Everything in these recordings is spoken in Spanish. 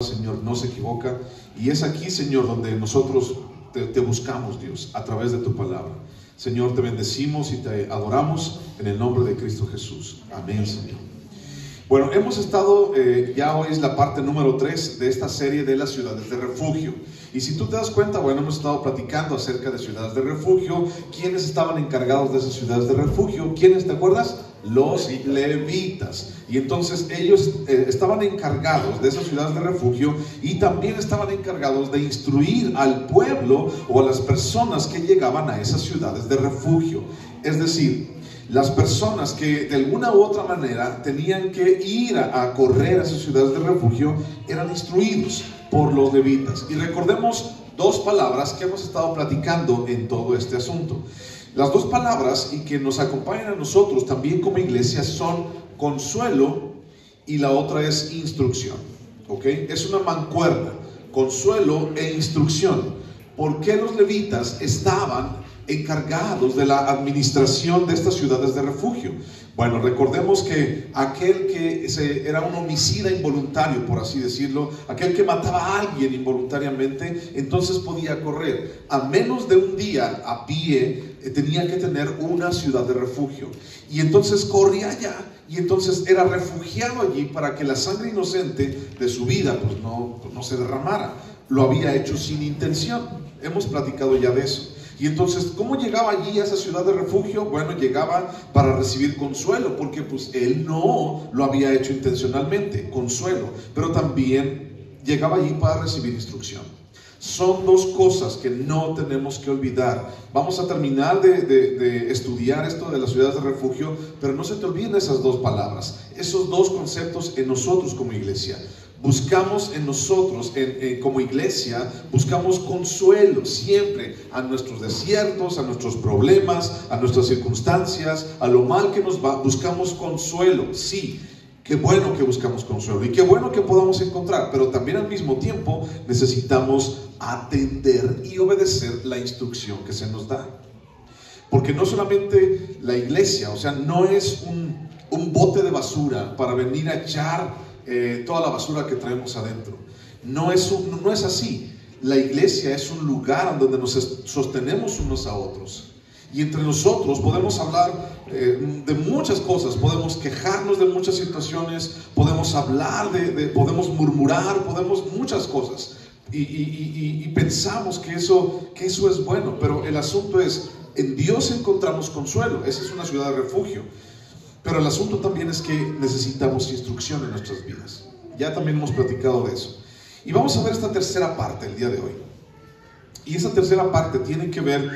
Señor, no se equivoca, y es aquí, Señor, donde nosotros te buscamos, Dios, a través de tu palabra. Señor, te bendecimos y te adoramos en el nombre de Cristo Jesús. Amén, Señor. Bueno, hemos estado, ya hoy es la parte número 3 de esta serie de las ciudades de refugio. Y si tú te das cuenta, bueno, hemos estado platicando acerca de ciudades de refugio. ¿Quiénes estaban encargados de esas ciudades de refugio? ¿Quiénes, te acuerdas? Los levitas. Y entonces ellos estaban encargados de esas ciudades de refugio y también estaban encargados de instruir al pueblo o a las personas que llegaban a esas ciudades de refugio. Es decir, las personas que de alguna u otra manera tenían que ir a correr a esas ciudades de refugio eran instruidos por los levitas. Y recordemos dos palabras que hemos estado platicando en todo este asunto. Las dos palabras y que nos acompañan a nosotros también como iglesia son consuelo y la otra es instrucción. ¿Ok? Es una mancuerna, consuelo e instrucción. ¿Por qué los levitas estaban encargados de la administración de estas ciudades de refugio? Bueno, recordemos que aquel que era un homicida involuntario, por así decirlo, aquel que mataba a alguien involuntariamente, entonces podía correr. A menos de un día a pie tenía que tener una ciudad de refugio. Y entonces corría allá y entonces era refugiado allí para que la sangre inocente de su vida pues no se derramara. Lo había hecho sin intención. Hemos platicado ya de eso. Y entonces, ¿cómo llegaba allí a esa ciudad de refugio? Bueno, llegaba para recibir consuelo, porque pues él no lo había hecho intencionalmente, consuelo, pero también llegaba allí para recibir instrucción. Son dos cosas que no tenemos que olvidar. Vamos a terminar de estudiar esto de las ciudades de refugio, pero no se te olviden esas dos palabras, esos dos conceptos en nosotros como iglesia. Buscamos en nosotros, como iglesia, buscamos consuelo siempre a nuestros desiertos, a nuestros problemas, a nuestras circunstancias, a lo mal que nos va. Buscamos consuelo, sí. Qué bueno que buscamos consuelo y qué bueno que podamos encontrar, pero también al mismo tiempo necesitamos atender y obedecer la instrucción que se nos da. Porque no solamente la iglesia, o sea, no es un bote de basura para venir a echar toda la basura que traemos adentro. No es así. La iglesia es un lugar donde nos sostenemos unos a otros. Y entre nosotros podemos hablar de muchas cosas, podemos quejarnos de muchas situaciones, podemos hablar podemos murmurar, podemos muchas cosas. Y pensamos que eso es bueno, pero el asunto es, en Dios encontramos consuelo. Esa es una ciudad de refugio. Pero el asunto también es que necesitamos instrucción en nuestras vidas. Ya también hemos platicado de eso. Y vamos a ver esta tercera parte el día de hoy. Y esa tercera parte tiene que ver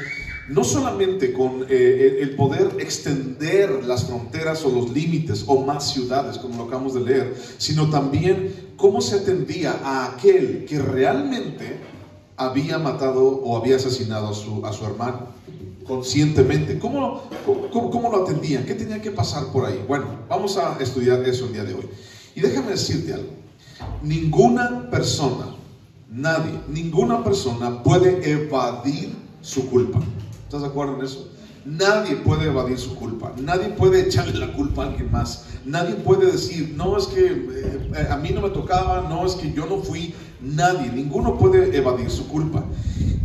no solamente con el poder extender las fronteras o los límites o más ciudades, como lo acabamos de leer, sino también cómo se atendía a aquel que realmente había matado o había asesinado a su hermano. Conscientemente, ¿cómo lo atendían? ¿Qué tenía que pasar por ahí? Bueno, vamos a estudiar eso el día de hoy. Y déjame decirte algo. Ninguna persona puede evadir su culpa. ¿Estás de acuerdo en eso? Nadie puede evadir su culpa. Nadie puede echarle la culpa a alguien más. Nadie puede decir, no, es que a mí no me tocaba, no, es que yo no fui. Ninguno puede evadir su culpa.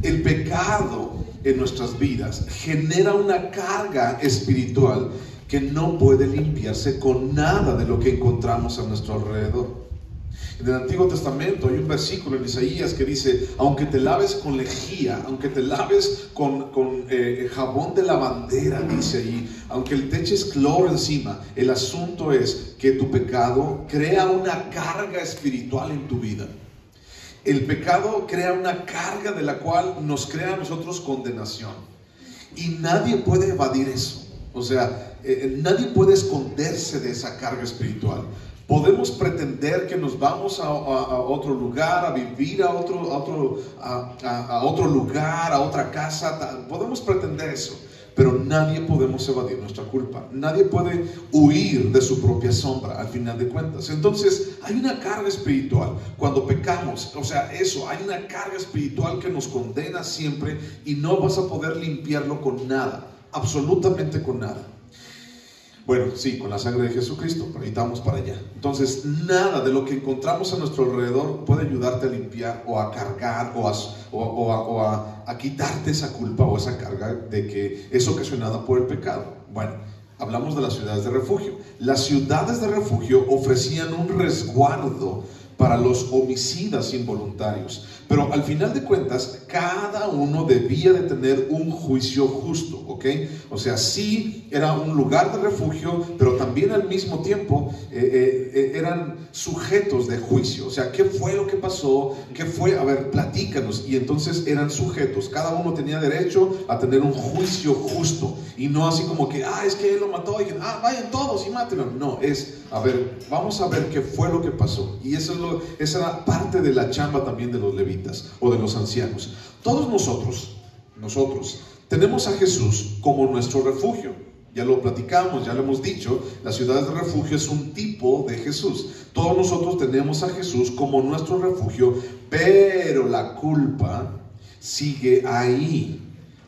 El pecado en nuestras vidas genera una carga espiritual que no puede limpiarse con nada de lo que encontramos a nuestro alrededor. En el Antiguo Testamento hay un versículo en Isaías que dice, aunque te laves con lejía, aunque te laves con jabón de lavandera, dice ahí, aunque te eches cloro encima, el asunto es que tu pecado crea una carga espiritual en tu vida. El pecado crea una carga de la cual nos crea a nosotros condenación. Y nadie puede evadir eso. O sea, nadie puede esconderse de esa carga espiritual. Podemos pretender que nos vamos a otro lugar, a vivir a otro lugar, a otra casa. Podemos pretender eso. Pero nadie podemos evadir nuestra culpa. Nadie puede huir de su propia sombra al final de cuentas. Entonces hay una carga espiritual cuando pecamos. O sea, hay una carga espiritual que nos condena siempre y no vas a poder limpiarlo con nada, absolutamente con nada. Bueno, sí, con la sangre de Jesucristo, pero ahorita vamos para allá. Entonces, nada de lo que encontramos a nuestro alrededor puede ayudarte a limpiar o a cargar a quitarte esa culpa o esa carga de que es ocasionada por el pecado. Bueno, hablamos de las ciudades de refugio. Las ciudades de refugio ofrecían un resguardo para los homicidas involuntarios, pero al final de cuentas cada uno debía de tener un juicio justo, ¿ok? O sea, sí era un lugar de refugio, pero también al mismo tiempo eran sujetos de juicio. O sea, ¿qué fue lo que pasó? ¿Qué fue? A ver, platícanos. Y entonces eran sujetos, cada uno tenía derecho a tener un juicio justo, y no así como que, es que él lo mató, y vayan todos y mátenlo. No, a ver, vamos a ver qué fue lo que pasó. Y esa era parte de la chamba también de los levitas o de los ancianos. Todos nosotros tenemos a Jesús como nuestro refugio. Ya lo platicamos, ya lo hemos dicho, las ciudades de refugio es un tipo de Jesús. Todos nosotros tenemos a Jesús como nuestro refugio, pero la culpa sigue ahí.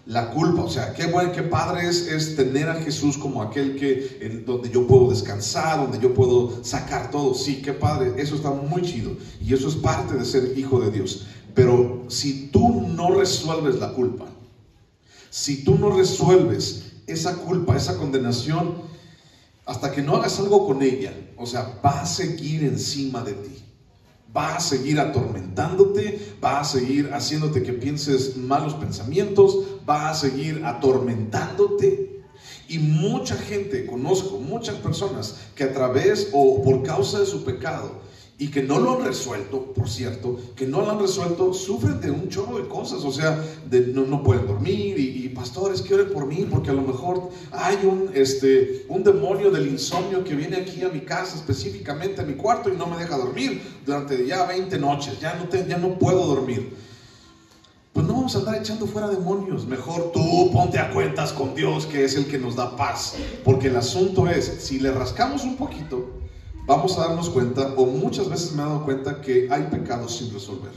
La culpa, o sea, qué bueno, qué padre es tener a Jesús como aquel donde yo puedo descansar, donde yo puedo sacar todo. Sí, qué padre, eso está muy chido y eso es parte de ser hijo de Dios. Pero si tú no resuelves la culpa, si tú no resuelves esa culpa, esa condenación, hasta que no hagas algo con ella, o sea, va a seguir encima de ti. Va a seguir atormentándote, va a seguir haciéndote que pienses malos pensamientos, va a seguir atormentándote. Y mucha gente, conozco muchas personas que a través o por causa de su pecado y que no lo han resuelto, por cierto, que no lo han resuelto, sufren de un chorro de cosas. O sea, no pueden dormir y pastores, que oren por mí porque a lo mejor hay un demonio del insomnio que viene aquí a mi casa, específicamente a mi cuarto, y no me deja dormir durante ya 20 noches, ya no puedo dormir. Pues no vamos a andar echando fuera demonios, mejor tú ponte a cuentas con Dios, que es el que nos da paz. Porque el asunto es, si le rascamos un poquito, vamos a darnos cuenta, o muchas veces me he dado cuenta, que hay pecados sin resolver.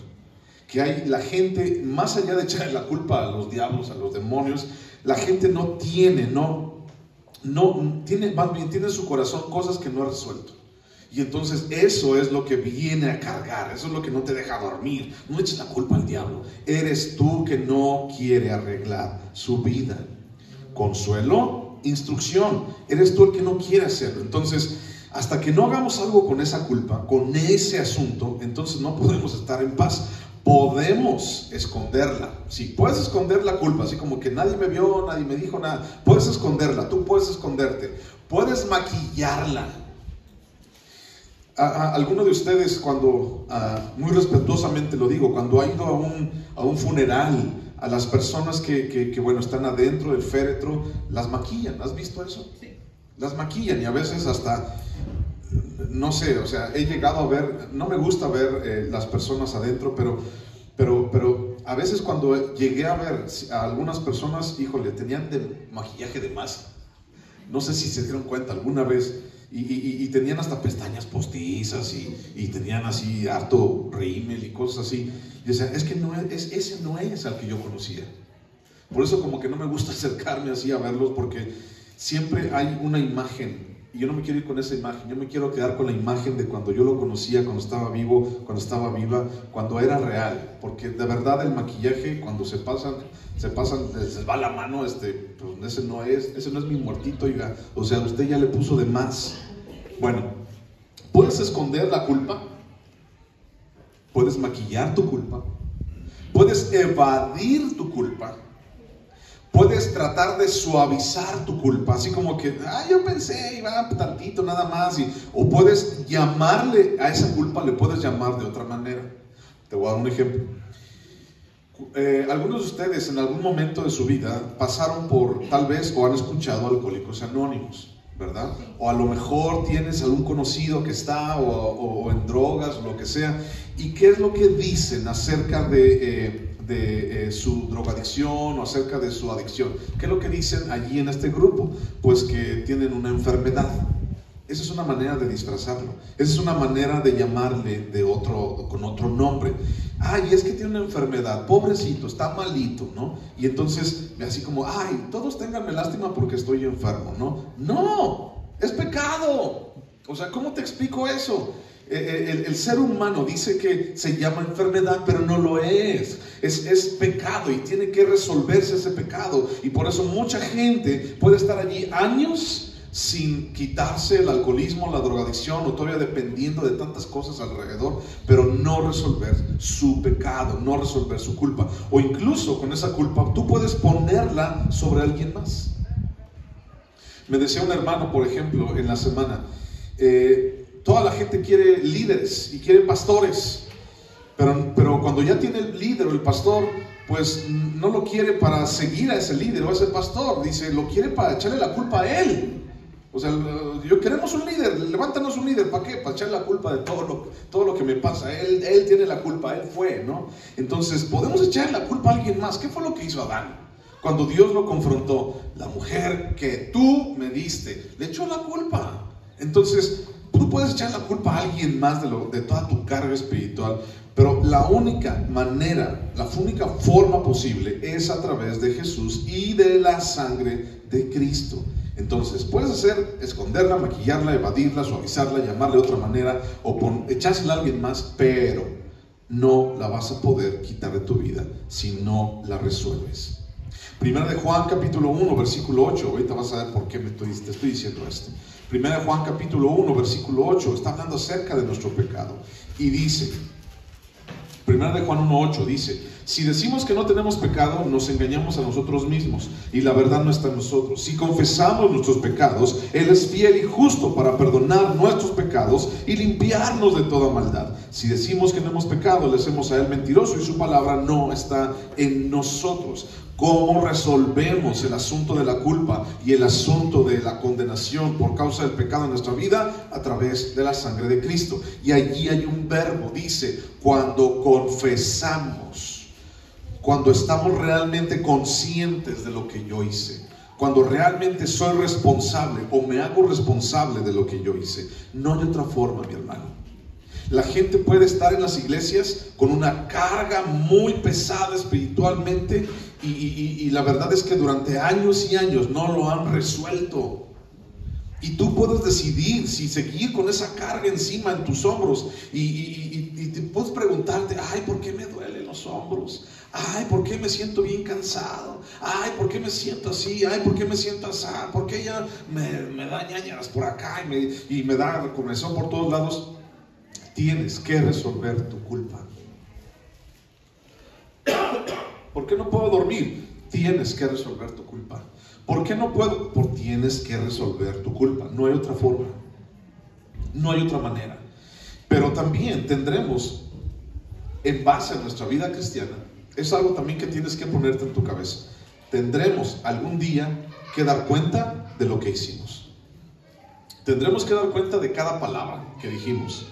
Que hay la gente, más allá de echarle la culpa a los diablos, a los demonios, la gente no tiene en su corazón cosas que no ha resuelto. Y entonces eso es lo que viene a cargar, eso es lo que no te deja dormir. No eches la culpa al diablo, eres tú que no quiere arreglar su vida. Consuelo, instrucción, eres tú el que no quiere hacerlo. Entonces, hasta que no hagamos algo con esa culpa, con ese asunto, entonces no podemos estar en paz. Podemos esconderla. Si puedes esconder la culpa, así como que nadie me vio, nadie me dijo nada, puedes esconderla, tú puedes esconderte, puedes maquillarla. Alguno de ustedes, cuando, muy respetuosamente lo digo, cuando ha ido a un funeral, a las personas que bueno, están adentro del féretro, las maquillan. ¿Has visto eso? Sí. Las maquillan, y a veces hasta, no sé, o sea, he llegado a ver, no me gusta ver las personas adentro, pero a veces cuando llegué a ver a algunas personas, híjole, tenían de maquillaje de más. No sé si se dieron cuenta alguna vez. Y tenían hasta pestañas postizas y tenían así harto rímel y cosas así. Y decían, es que ese no es al que yo conocía. Por eso como que no me gusta acercarme así a verlos, porque siempre hay una imagen. Y yo no me quiero ir con esa imagen, yo me quiero quedar con la imagen de cuando yo lo conocía, cuando estaba vivo, cuando estaba viva, cuando era real. Porque de verdad el maquillaje, cuando se pasan, se va la mano, pues ese no es mi muertito, oiga. O sea, usted ya le puso de más. Bueno, puedes esconder la culpa, puedes maquillar tu culpa, puedes evadir tu culpa, puedes tratar de suavizar tu culpa, así como que, yo pensé, iba tantito nada más, o puedes llamarle a esa culpa, le puedes llamar de otra manera. Te voy a dar un ejemplo. Algunos de ustedes en algún momento de su vida pasaron por, tal vez, o han escuchado Alcohólicos Anónimos, ¿verdad? O a lo mejor tienes algún conocido que está o en drogas o lo que sea. ¿Y qué es lo que dicen acerca de su drogadicción o acerca de su adicción? ¿Qué es lo que dicen allí en este grupo? Pues que tienen una enfermedad. Esa es una manera de disfrazarlo. Esa es una manera de llamarle con otro nombre. Y es que tiene una enfermedad, pobrecito, está malito, ¿no? Y entonces, así como, todos ténganme lástima porque estoy enfermo, ¿no? No, Es pecado. O sea, ¿cómo te explico eso? El ser humano dice que se llama enfermedad, pero no lo es. Es pecado y tiene que resolverse ese pecado. Y por eso mucha gente puede estar allí años sin quitarse el alcoholismo, la drogadicción, o todavía dependiendo de tantas cosas alrededor, pero no resolver su pecado, no resolver su culpa. O incluso con esa culpa tú puedes ponerla sobre alguien más. Me decía un hermano, por ejemplo, en la semana, toda la gente quiere líderes y quiere pastores, pero cuando ya tiene el líder o el pastor, pues no lo quiere para seguir a ese líder o a ese pastor, dice, lo quiere para echarle la culpa a él. O sea, yo queremos un líder, levántanos un líder, ¿para qué? Para echarle la culpa de todo lo que me pasa. Él tiene la culpa, él fue, ¿no? Entonces, podemos echarle la culpa a alguien más. ¿Qué fue lo que hizo Adán? Cuando Dios lo confrontó, la mujer que tú me diste, le echó la culpa. Entonces, tú puedes echar la culpa a alguien más de toda tu carga espiritual, pero la única manera, la única forma posible es a través de Jesús y de la sangre de Cristo. Entonces, puedes hacer, esconderla, maquillarla, evadirla, suavizarla, llamarle de otra manera o echársela a alguien más, pero no la vas a poder quitar de tu vida si no la resuelves. Primera de Juan capítulo 1 versículo 8, ahorita vas a ver por qué te estoy diciendo esto. Primera de Juan capítulo 1 versículo 8 está hablando acerca de nuestro pecado y dice, Primera de Juan 1:8 dice, si decimos que no tenemos pecado, nos engañamos a nosotros mismos y la verdad no está en nosotros. Si confesamos nuestros pecados, Él es fiel y justo para perdonar nuestros pecados y limpiarnos de toda maldad. Si decimos que no hemos pecado, le hacemos a Él mentiroso y su palabra no está en nosotros. ¿Cómo resolvemos el asunto de la culpa y el asunto de la condenación por causa del pecado en nuestra vida? A través de la sangre de Cristo. Y allí hay un verbo, dice, cuando confesamos, cuando estamos realmente conscientes de lo que yo hice, cuando realmente soy responsable o me hago responsable de lo que yo hice. No hay otra forma, mi hermano. La gente puede estar en las iglesias con una carga muy pesada espiritualmente y la verdad es que durante años y años no lo han resuelto. Y tú puedes decidir si seguir con esa carga encima en tus hombros y te puedes preguntarte, ay, ¿por qué me duelen los hombros? Ay, ¿por qué me siento bien cansado? Ay, ¿por qué me siento así? Ay, ¿por qué me siento así? ¿Por qué ya me da ñañaras por acá y me da comezón por todos lados? Tienes que resolver tu culpa. ¿Por qué no puedo dormir? Tienes que resolver tu culpa. ¿Por qué no puedo? Porque tienes que resolver tu culpa. No hay otra forma. No hay otra manera. Pero también tendremos, en base a nuestra vida cristiana, es algo también que tienes que ponerte en tu cabeza. Tendremos algún día que dar cuenta de lo que hicimos. Tendremos que dar cuenta de cada palabra que dijimos.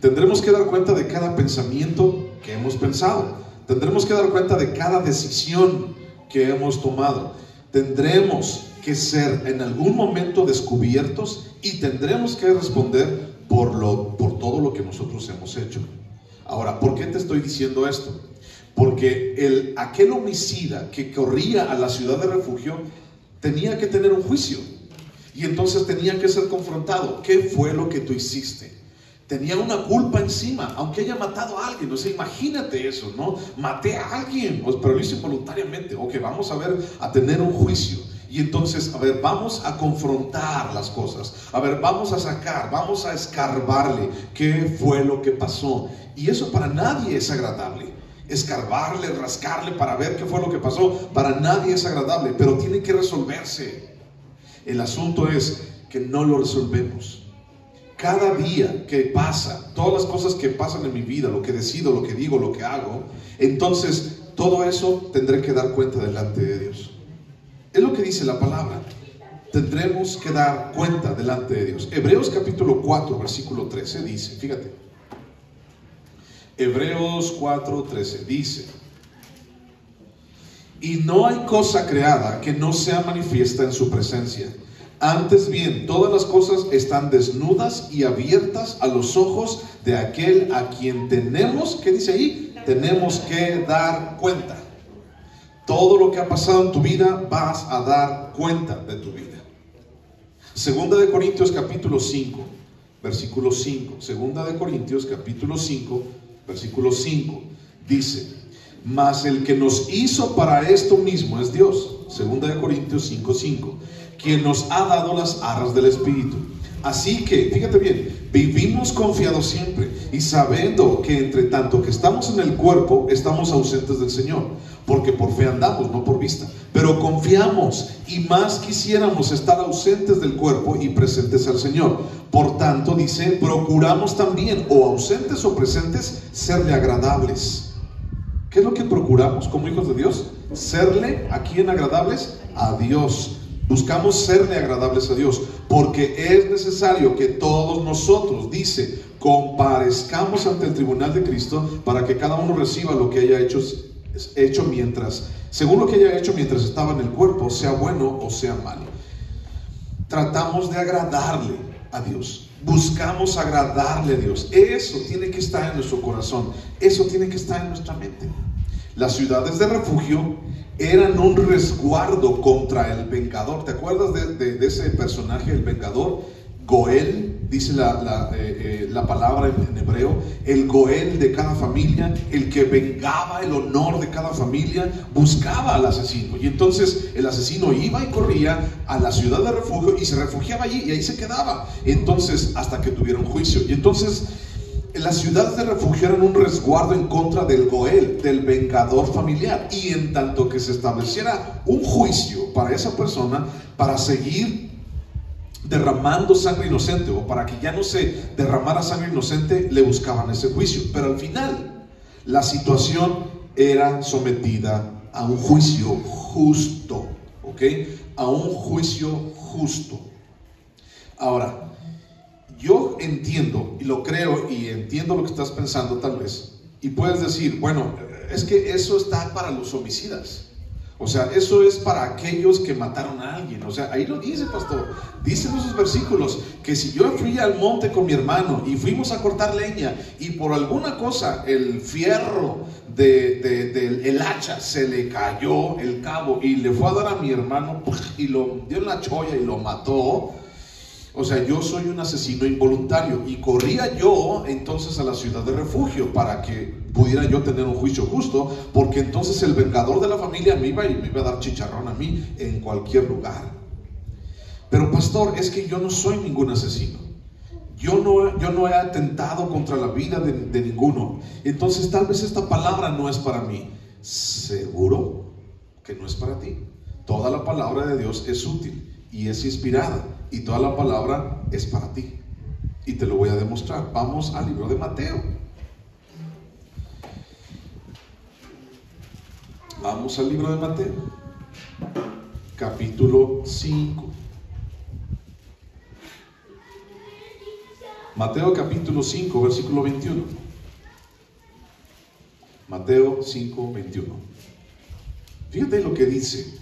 Tendremos que dar cuenta de cada pensamiento que hemos pensado. Tendremos que dar cuenta de cada decisión que hemos tomado. Tendremos que ser en algún momento descubiertos y tendremos que responder por todo lo que nosotros hemos hecho. Ahora, ¿por qué te estoy diciendo esto? Porque aquel homicida que corría a la ciudad de refugio tenía que tener un juicio y entonces tenía que ser confrontado. ¿Qué fue lo que tú hiciste? Tenía una culpa encima, aunque haya matado a alguien. O sea, imagínate eso, ¿no? Maté a alguien, pero lo hice involuntariamente. Ok, vamos a tener un juicio. Y entonces, vamos a confrontar las cosas. Vamos a sacar, vamos a escarbarle qué fue lo que pasó. Y eso para nadie es agradable. Escarbarle, rascarle para ver qué fue lo que pasó, para nadie es agradable, pero tiene que resolverse. El asunto es que no lo resolvemos. Cada día que pasa, todas las cosas que pasan en mi vida, lo que decido, lo que digo, lo que hago, entonces todo eso tendré que dar cuenta delante de Dios. Es lo que dice la palabra. Tendremos que dar cuenta delante de Dios. Hebreos capítulo 4 versículo 13 dice, fíjate, Hebreos 4:13 dice, y no hay cosa creada que no sea manifiesta en su presencia. Antes bien, todas las cosas están desnudas y abiertas a los ojos de aquel a quien tenemos, ¿qué dice ahí? Tenemos que dar cuenta. Todo lo que ha pasado en tu vida, vas a dar cuenta de tu vida. Segunda de Corintios capítulo 5, versículo 5. Segunda de Corintios capítulo 5, versículo 5. Dice: mas el que nos hizo para esto mismo es Dios. Segunda de Corintios 5, 5. Quien nos ha dado las arras del Espíritu. Así que, fíjate bien, vivimos confiados siempre y sabiendo que entre tanto que estamos en el cuerpo, estamos ausentes del Señor, porque por fe andamos, no por vista. Pero confiamos y más quisiéramos estar ausentes del cuerpo y presentes al Señor. Por tanto, dice, procuramos también, o ausentes o presentes, serle agradables. ¿Qué es lo que procuramos como hijos de Dios? Serle, ¿a quién agradables? A Dios. Buscamos serle agradables a Dios, porque es necesario que todos nosotros, dice, comparezcamos ante el tribunal de Cristo, para que cada uno reciba lo que haya hecho mientras, según lo que haya hecho mientras estaba en el cuerpo, sea bueno o sea malo. Tratamos de agradarle a Dios, buscamos agradarle a Dios. Eso tiene que estar en nuestro corazón, eso tiene que estar en nuestra mente. Las ciudades de refugio eran un resguardo contra el vengador. ¿Te acuerdas de ese personaje, el vengador? Goel, dice la palabra en hebreo, el Goel de cada familia, el que vengaba el honor de cada familia, buscaba al asesino. Y entonces el asesino iba y corría a la ciudad de refugio y se refugiaba allí y ahí se quedaba. Entonces, hasta que tuvieron juicio. Y entonces las ciudades de refugio eran un resguardo en contra del Goel, del vengador familiar. Y en tanto que se estableciera un juicio para esa persona, para seguir derramando sangre inocente, o para que ya no se derramara sangre inocente, le buscaban ese juicio. Pero al final la situación era sometida a un juicio justo, ¿ok? A un juicio justo. Ahora, yo entiendo y lo creo y entiendo lo que estás pensando tal vez, y puedes decir, bueno, es que eso está para los homicidas. O sea, eso es para aquellos que mataron a alguien. O sea, ahí lo dice, pastor. Dicen esos versículos que si yo fui al monte con mi hermano y fuimos a cortar leña y por alguna cosa el fierro del hacha se le cayó el cabo y le fue a dar a mi hermano y lo dio en la cholla y lo mató. O sea, yo soy un asesino involuntario y corría yo entonces a la ciudad de refugio para que pudiera yo tener un juicio justo, porque entonces el vengador de la familia me iba a dar chicharrón a mí en cualquier lugar. Pero pastor, es que yo no soy ningún asesino. Yo no he atentado contra la vida de ninguno. Entonces tal vez esta palabra no es para mí. ¿Seguro que no es para ti? Toda la palabra de Dios es útil y es inspirada, y toda la palabra es para ti, y te lo voy a demostrar. Vamos al libro de Mateo. Vamos al libro de Mateo, capítulo 5. Mateo capítulo 5, versículo 21. Mateo 5, 21. Fíjate lo que dice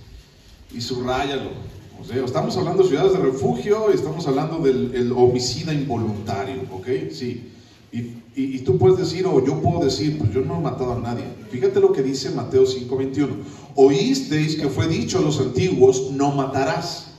y subráyalo. O sea, estamos hablando de ciudades de refugio y estamos hablando del homicida involuntario, ¿ok? Sí. Y tú puedes decir, o yo puedo decir, pues yo no he matado a nadie. Fíjate lo que dice Mateo 5:21. Oísteis que fue dicho a los antiguos, no matarás,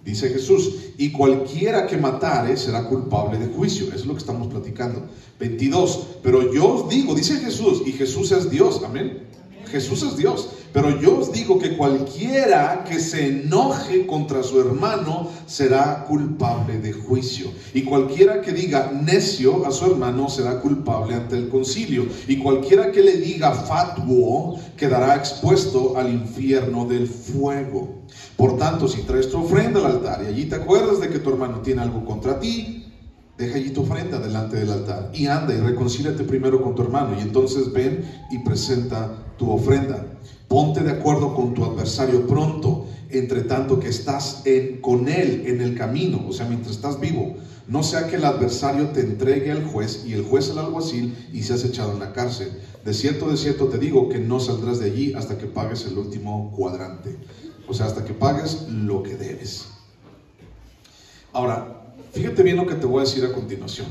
dice Jesús, y cualquiera que matare será culpable de juicio. Eso es lo que estamos platicando. 22. Pero yo os digo, dice Jesús, y Jesús es Dios, amén. Jesús es Dios. Pero yo os digo que cualquiera que se enoje contra su hermano será culpable de juicio. Y cualquiera que diga necio a su hermano será culpable ante el concilio. Y cualquiera que le diga fatuo quedará expuesto al infierno del fuego. Por tanto, si traes tu ofrenda al altar y allí te acuerdas de que tu hermano tiene algo contra ti, deja allí tu ofrenda delante del altar y anda y reconcíliate primero con tu hermano, y entonces ven y presenta tu ofrenda. Ponte de acuerdo con tu adversario pronto, entre tanto que estás con él en el camino, o sea, mientras estás vivo. No sea que el adversario te entregue al juez y el juez al alguacil y seas echado en la cárcel. De cierto te digo que no saldrás de allí hasta que pagues el último cuadrante. O sea, hasta que pagues lo que debes. Ahora, fíjate bien lo que te voy a decir a continuación.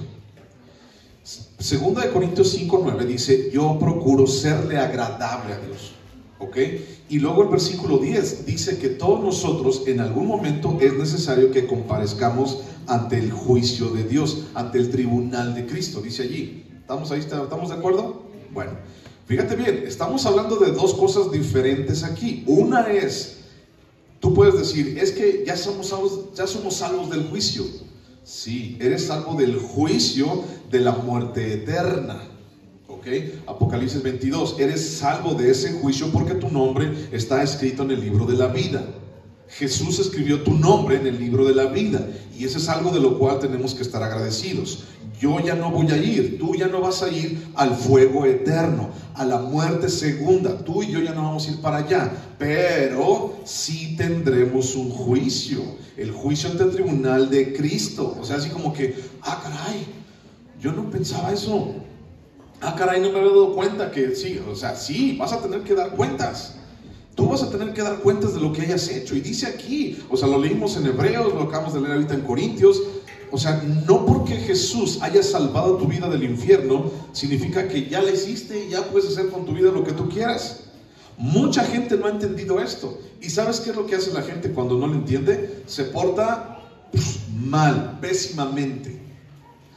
Segunda de Corintios 5:9 dice, yo procuro serle agradable a Dios. ¿Ok? ¿ok? Y luego el versículo 10 dice que todos nosotros en algún momento es necesario que comparezcamos ante el juicio de Dios, ante el tribunal de Cristo, dice allí. ¿Estamos ahí? ¿Estamos de acuerdo? Bueno, fíjate bien, estamos hablando de dos cosas diferentes aquí. Una es, tú puedes decir, es que ya somos salvos del juicio. Sí, eres salvo del juicio de la muerte eterna. ¿Ok? Apocalipsis 22, eres salvo de ese juicio porque tu nombre está escrito en el libro de la vida. Jesús escribió tu nombre en el libro de la vida, y eso es algo de lo cual tenemos que estar agradecidos. Yo ya no voy a ir, tú ya no vas a ir al fuego eterno, a la muerte segunda. Tú y yo ya no vamos a ir para allá, pero sí tendremos un juicio, el juicio ante el tribunal de Cristo. O sea, así como que, caray, yo no pensaba eso. Caray, no me había dado cuenta que sí, o sea, sí, vas a tener que dar cuentas. Tú vas a tener que dar cuentas de lo que hayas hecho. Y dice aquí, o sea, lo leímos en Hebreos, lo acabamos de leer ahorita en Corintios. O sea, no porque Jesús haya salvado tu vida del infierno, significa que ya la hiciste y ya puedes hacer con tu vida lo que tú quieras. Mucha gente no ha entendido esto. ¿Y sabes qué es lo que hace la gente cuando no lo entiende? Se porta mal, pésimamente.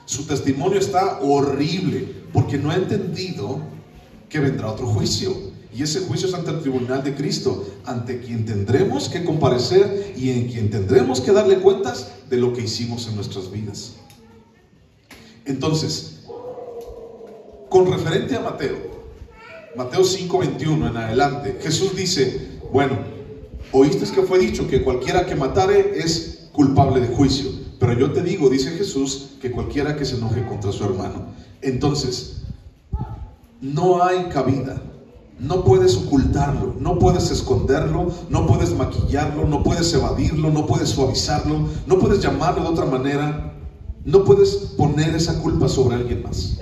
Su testimonio está horrible porque no ha entendido que vendrá otro juicio. Y ese juicio es ante el tribunal de Cristo, ante quien tendremos que comparecer y en quien tendremos que darle cuentas de lo que hicimos en nuestras vidas. Entonces, con referente a Mateo 5:21 en adelante, Jesús dice, bueno, oíste que fue dicho que cualquiera que matare es culpable de juicio, pero yo te digo, dice Jesús, que cualquiera que se enoje contra su hermano. Entonces, no hay cabida. No puedes ocultarlo, no puedes esconderlo, no puedes maquillarlo, no puedes evadirlo, no puedes suavizarlo, no puedes llamarlo de otra manera, no puedes poner esa culpa sobre alguien más.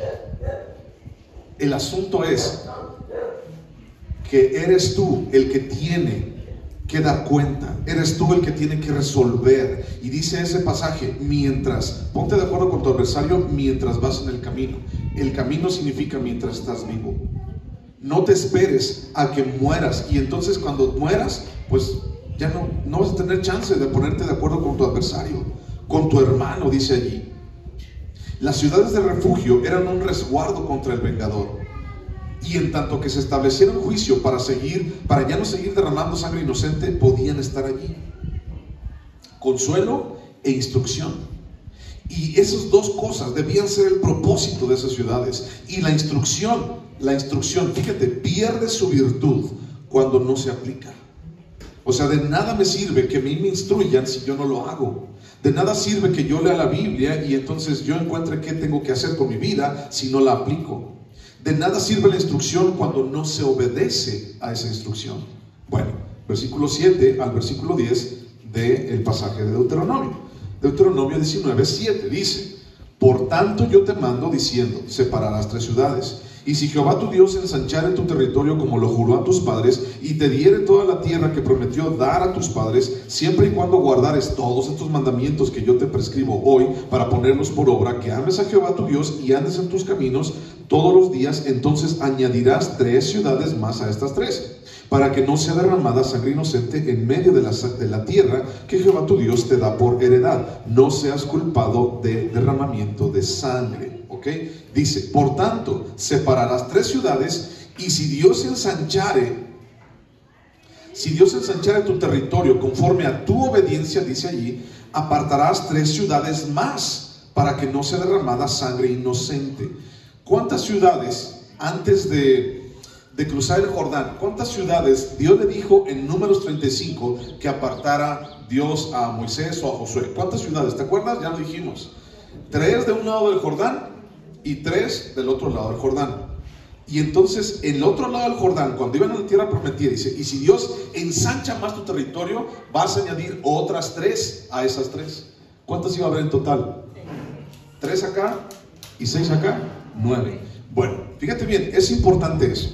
El asunto es que eres tú el que tiene que dar cuenta, eres tú el que tiene que resolver. Y dice ese pasaje, ponte de acuerdo con tu adversario mientras vas en el camino. El camino significa mientras estás vivo. No te esperes a que mueras, y entonces cuando mueras, pues ya no vas a tener chance de ponerte de acuerdo con tu adversario, con tu hermano, dice allí. Las ciudades de refugio eran un resguardo contra el vengador, y en tanto que se estableciera un juicio para ya no seguir derramando sangre inocente, podían estar allí. Consuelo e instrucción. Y esas dos cosas debían ser el propósito de esas ciudades. Y la instrucción, fíjate, pierde su virtud cuando no se aplica. O sea, de nada me sirve que a mí me instruyan si yo no lo hago. De nada sirve que yo lea la Biblia y entonces yo encuentre qué tengo que hacer con mi vida si no la aplico. De nada sirve la instrucción cuando no se obedece a esa instrucción. Bueno, versículo 7 al versículo 10 del pasaje de Deuteronomio. Deuteronomio 19:7 dice: por tanto yo te mando diciendo, separarás 3 ciudades. Y si Jehová tu Dios ensanchare tu territorio como lo juró a tus padres, y te diere toda la tierra que prometió dar a tus padres, siempre y cuando guardares todos estos mandamientos que yo te prescribo hoy, para ponerlos por obra, que ames a Jehová tu Dios y andes en tus caminos todos los días, entonces añadirás 3 ciudades más a estas 3, para que no sea derramada sangre inocente en medio de la tierra que Jehová tu Dios te da por heredad. No seas culpado de derramamiento de sangre. ¿Ok? Dice, por tanto, separarás 3 ciudades, y si Dios ensanchare tu territorio conforme a tu obediencia, dice allí, apartarás 3 ciudades más para que no sea derramada sangre inocente. ¿Cuántas ciudades antes de cruzar el Jordán, cuántas ciudades Dios le dijo en Números 35 que apartara Dios a Moisés o a Josué? ¿Cuántas ciudades? ¿Te acuerdas? Ya lo dijimos. 3 de un lado del Jordán y 3 del otro lado del Jordán. Y entonces, en el otro lado del Jordán, cuando iban a la tierra prometida, dice, y si Dios ensancha más tu territorio, vas a añadir otras 3 a esas 3. ¿Cuántas iba a haber en total? 3 acá y 6 acá, 9. Bueno, fíjate bien, es importante eso.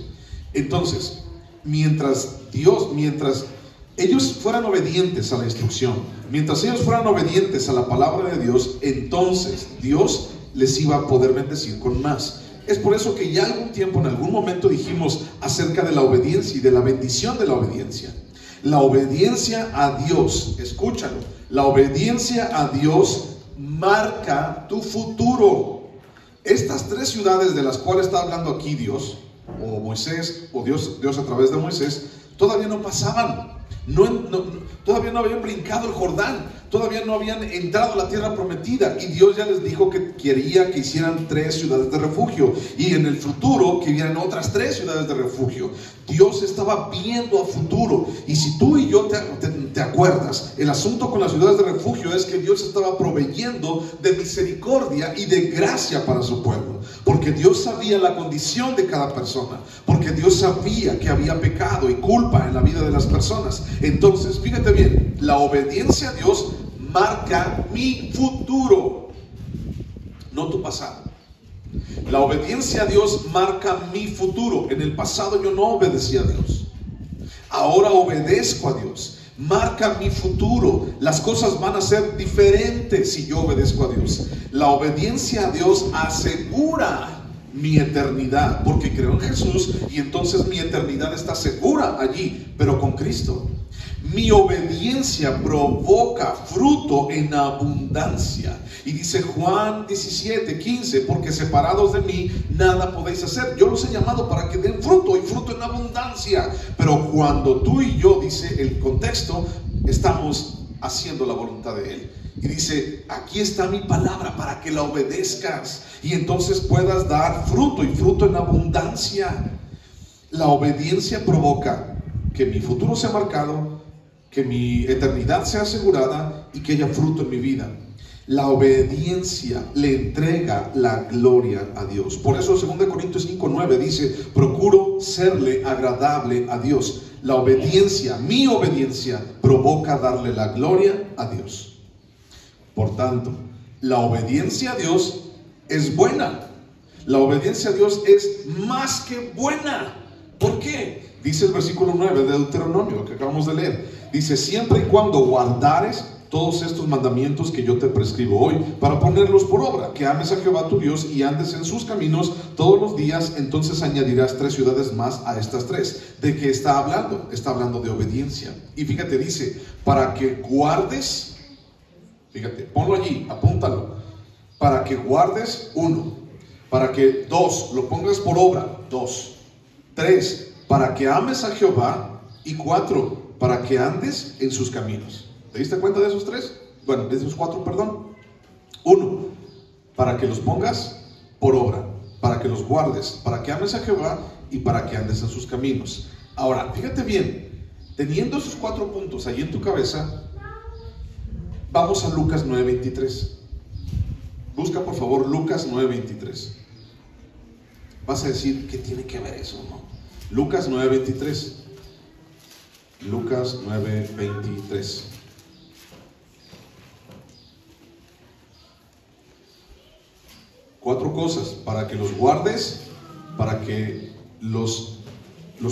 Entonces, mientras ellos fueran obedientes a la instrucción, mientras ellos fueran obedientes a la palabra de Dios, entonces Dios les iba a poder bendecir con más. Es por eso que ya algún tiempo, en algún momento dijimos acerca de la obediencia y de la bendición de la obediencia. La obediencia a Dios, escúchalo, la obediencia a Dios marca tu futuro. Estas tres ciudades de las cuales está hablando aquí Dios, o Moisés, o Dios a través de Moisés, todavía no pasaban. Todavía no habían brincado el Jordán, todavía no habían entrado a la tierra prometida, y Dios ya les dijo que quería que hicieran 3 ciudades de refugio, y en el futuro que hubieran otras 3 ciudades de refugio. Dios estaba viendo a futuro. Y si tú y yo te acuerdas, el asunto con las ciudades de refugio es que Dios estaba proveyendo de misericordia y de gracia para su pueblo, porque Dios sabía la condición de cada persona, porque Dios sabía que había pecado y culpa en la vida de las personas. Entonces, fíjate bien, la obediencia a Dios marca mi futuro, no tu pasado. La obediencia a Dios marca mi futuro. En el pasado yo no obedecí a Dios, ahora obedezco a Dios. Marca mi futuro. Las cosas van a ser diferentes si yo obedezco a Dios. La obediencia a Dios asegura mi eternidad, porque creo en Jesús, y entonces mi eternidad está segura allí, pero con Cristo. Mi obediencia provoca fruto en abundancia. Y dice Juan 17:15, porque separados de mí nada podéis hacer. Yo los he llamado para que den fruto, y fruto en abundancia. Pero cuando tú y yo, dice el contexto, estamos haciendo la voluntad de Él. Y dice, aquí está mi palabra para que la obedezcas, y entonces puedas dar fruto, y fruto en abundancia. La obediencia provoca que mi futuro sea marcado, que mi eternidad sea asegurada y que haya fruto en mi vida. La obediencia le entrega la gloria a Dios. Por eso 2 Corintios 5:9 dice, procuro serle agradable a Dios. La obediencia, mi obediencia, provoca darle la gloria a Dios. Por tanto, la obediencia a Dios es buena. La obediencia a Dios es más que buena. ¿Por qué? Dice el versículo 9 de Deuteronomio, que acabamos de leer. Dice, siempre y cuando guardares todos estos mandamientos que yo te prescribo hoy, para ponerlos por obra, que ames a Jehová tu Dios y andes en sus caminos todos los días, entonces añadirás 3 ciudades más a estas 3. ¿De qué está hablando? Está hablando de obediencia. Y fíjate, dice, para que guardes, fíjate, ponlo allí, apúntalo, para que guardes 1, para que 2, lo pongas por obra, 2, 3, para que ames a Jehová, y 4, para que andes en sus caminos. ¿Te diste cuenta de esos 3? Bueno, de esos 4, perdón. 1, para que los pongas por obra, para que los guardes, para que ames a Jehová y para que andes en sus caminos. Ahora, fíjate bien, teniendo esos 4 puntos ahí en tu cabeza, vamos a Lucas 9:23. Busca por favor Lucas 9:23. Vas a decir, ¿qué tiene que ver eso? ¿No? Lucas 9:23. Lucas 9:23. Cuatro cosas, para que los guardes, para que los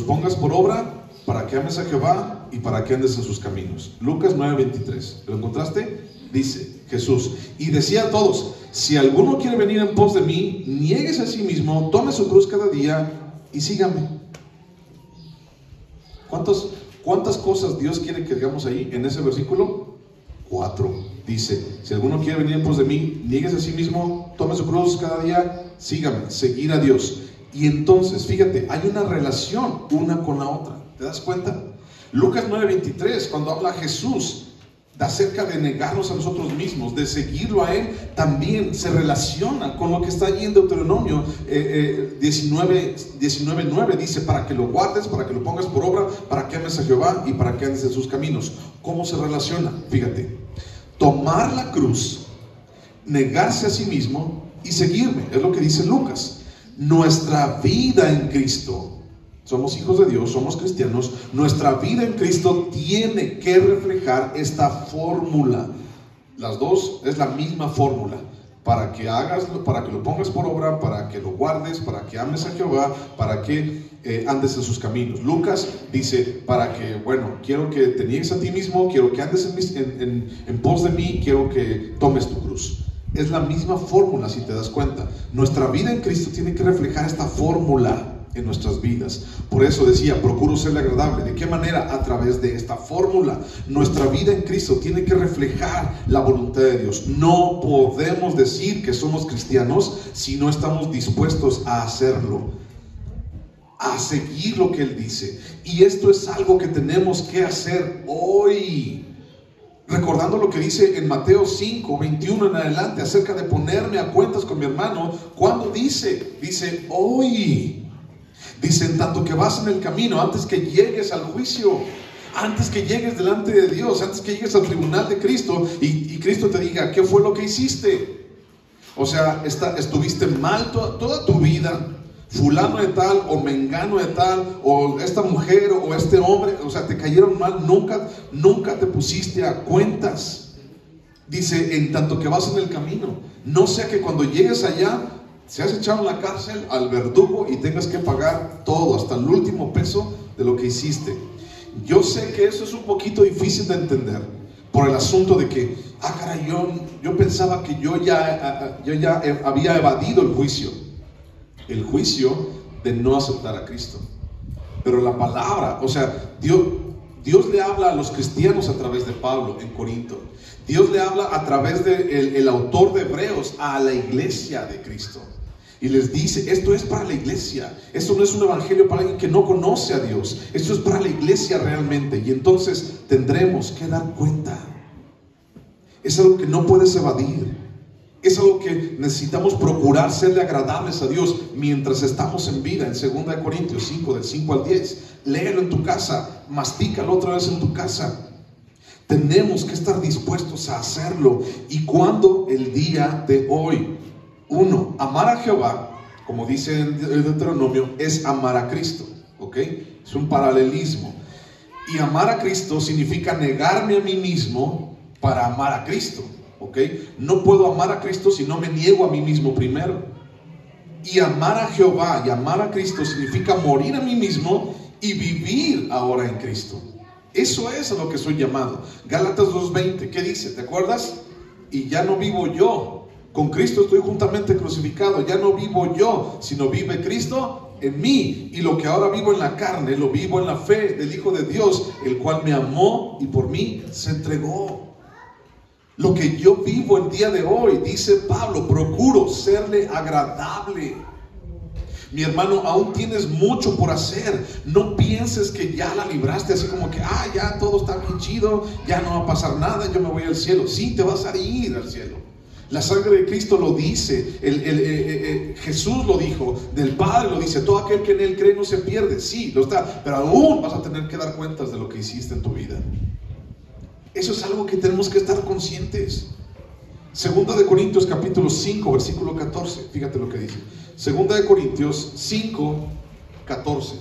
pongas por obra, para que ames a Jehová y para que andes en sus caminos. Lucas 9:23. ¿Lo encontraste? Dice Jesús, y decía a todos, si alguno quiere venir en pos de mí, niéguese a sí mismo, tome su cruz cada día y sígame. ¿Cuántas cosas Dios quiere que digamos ahí en ese versículo? 4. Dice, si alguno quiere venir en pos de mí, niéguese a sí mismo, tome su cruz cada día, sígame, seguir a Dios. Y entonces, fíjate, hay una relación una con la otra. ¿Te das cuenta? Lucas 9:23, cuando habla Jesús acerca de negarnos a nosotros mismos, de seguirlo a Él, también se relaciona con lo que está allí en Deuteronomio 19:9. Dice, para que lo guardes, para que lo pongas por obra, para que ames a Jehová y para que andes en sus caminos. ¿Cómo se relaciona? Fíjate, tomar la cruz, negarse a sí mismo y seguirme, es lo que dice Lucas. Nuestra vida en Cristo, somos hijos de Dios, somos cristianos, nuestra vida en Cristo tiene que reflejar esta fórmula. Las dos es la misma fórmula, para que lo pongas por obra, para que lo guardes, para que ames a Jehová, para que andes en sus caminos. Lucas dice, para que, bueno, quiero que te niegues a ti mismo, quiero que andes en pos de mí, quiero que tomes tu cruz. Es la misma fórmula, si te das cuenta. Nuestra vida en Cristo tiene que reflejar esta fórmula en nuestras vidas. Por eso decía, procuro serle agradable. ¿De qué manera? A través de esta fórmula. Nuestra vida en Cristo tiene que reflejar la voluntad de Dios. No podemos decir que somos cristianos si no estamos dispuestos a hacerlo, a seguir lo que Él dice. Y esto es algo que tenemos que hacer hoy. Recordando lo que dice en Mateo 5, 21 en adelante, acerca de ponerme a cuentas con mi hermano. ¿Cuándo dice? Dice hoy. Dice, en tanto que vas en el camino, antes que llegues al juicio, antes que llegues delante de Dios, antes que llegues al tribunal de Cristo y Cristo te diga, ¿qué fue lo que hiciste? O sea, estuviste mal toda tu vida. Fulano de tal, o mengano de tal, o esta mujer, o este hombre, o sea, te cayeron mal, nunca te pusiste a cuentas. Dice, en tanto que vas en el camino, no sea que cuando llegues allá, seas echado en la cárcel al verdugo y tengas que pagar todo, hasta el último peso de lo que hiciste. Yo sé que eso es un poquito difícil de entender, por el asunto de que, caray, yo pensaba que yo ya había evadido el juicio de no aceptar a Cristo. Pero la palabra, o sea, Dios le habla a los cristianos a través de Pablo en Corinto. Dios le habla a través del autor de Hebreos a la iglesia de Cristo. Y les dice, esto es para la iglesia. Esto no es un evangelio para alguien que no conoce a Dios. Esto es para la iglesia realmente. Y entonces tendremos que dar cuenta. Es algo que no puedes evadir. Es algo que necesitamos procurar serle agradables a Dios mientras estamos en vida. En 2 Corintios 5, del 5 al 10. Léelo en tu casa, mastícalo otra vez en tu casa. Tenemos que estar dispuestos a hacerlo. ¿Y cuándo? El día de hoy. 1. Amar a Jehová, como dice el Deuteronomio, es amar a Cristo. ¿Ok? Es un paralelismo. Y amar a Cristo significa negarme a mí mismo para amar a Cristo. ¿Ok? No puedo amar a Cristo si no me niego a mí mismo primero. Y amar a Jehová y amar a Cristo significa morir a mí mismo y vivir ahora en Cristo. Eso es a lo que soy llamado. Gálatas 2:20, ¿qué dice? ¿Te acuerdas? Y ya no vivo yo, con Cristo estoy juntamente crucificado. Ya no vivo yo, sino vive Cristo en mí. Y lo que ahora vivo en la carne, lo vivo en la fe del Hijo de Dios, el cual me amó y por mí se entregó. Lo que yo vivo el día de hoy, dice Pablo, procuro serle agradable. Mi hermano, aún tienes mucho por hacer. No pienses que ya la libraste, así como que, ya todo está bien chido, ya no va a pasar nada, yo me voy al cielo. Sí, te vas a ir al cielo. La sangre de Cristo lo dice, Jesús lo dijo, del Padre lo dice, todo aquel que en Él cree no se pierde. Sí, lo está, pero aún vas a tener que dar cuentas de lo que hiciste en tu vida. Eso es algo que tenemos que estar conscientes. 2 Corintios capítulo 5, versículo 14. Fíjate lo que dice. 2 Corintios 5, 14.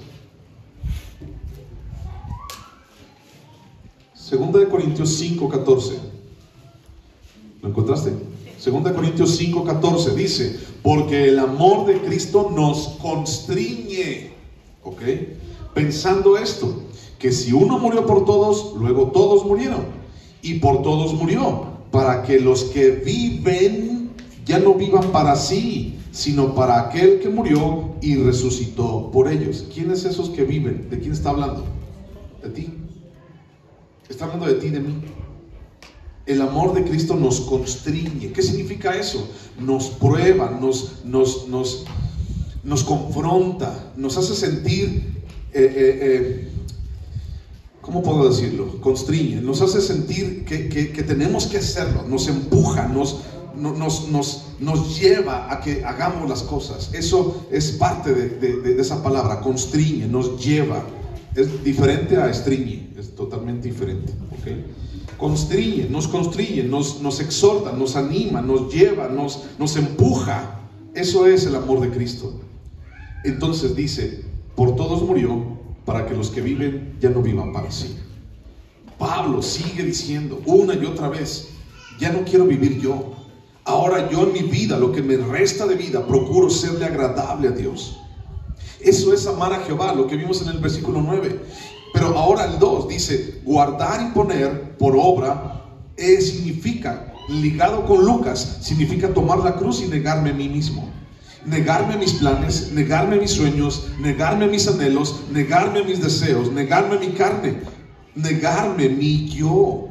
2 Corintios 5, 14. ¿Lo encontraste? 2 Corintios 5, 14 dice, porque el amor de Cristo nos constriñe. ¿Ok? Pensando esto, que si uno murió por todos, luego todos murieron. Y por todos murió, para que los que viven ya no vivan para sí, sino para aquel que murió y resucitó por ellos. ¿Quiénes esos que viven? ¿De quién está hablando? De ti. Está hablando de ti, de mí. El amor de Cristo nos constriñe. ¿Qué significa eso? Nos prueba, nos confronta, nos hace sentir... ¿cómo puedo decirlo? Constriñe, nos hace sentir que tenemos que hacerlo, nos empuja, nos lleva a que hagamos las cosas. Eso es parte de esa palabra, constriñe, nos lleva. Es diferente a estriñe, es totalmente diferente. ¿Okay? Constriñe, nos exhorta, nos anima, nos lleva, nos empuja. Eso es el amor de Cristo. Entonces dice, por todos murió, para que los que viven ya no vivan para sí. Pablo sigue diciendo una y otra vez, ya no quiero vivir yo. Ahora yo en mi vida, lo que me resta de vida, procuro serle agradable a Dios. Eso es amar a Jehová, lo que vimos en el versículo 9. Pero ahora el 2 dice, guardar y poner por obra significa ligado con Lucas, significa tomar la cruz y negarme a mí mismo. Negarme a mis planes, negarme a mis sueños, negarme a mis anhelos, negarme a mis deseos, negarme a mi carne, negarme mi yo.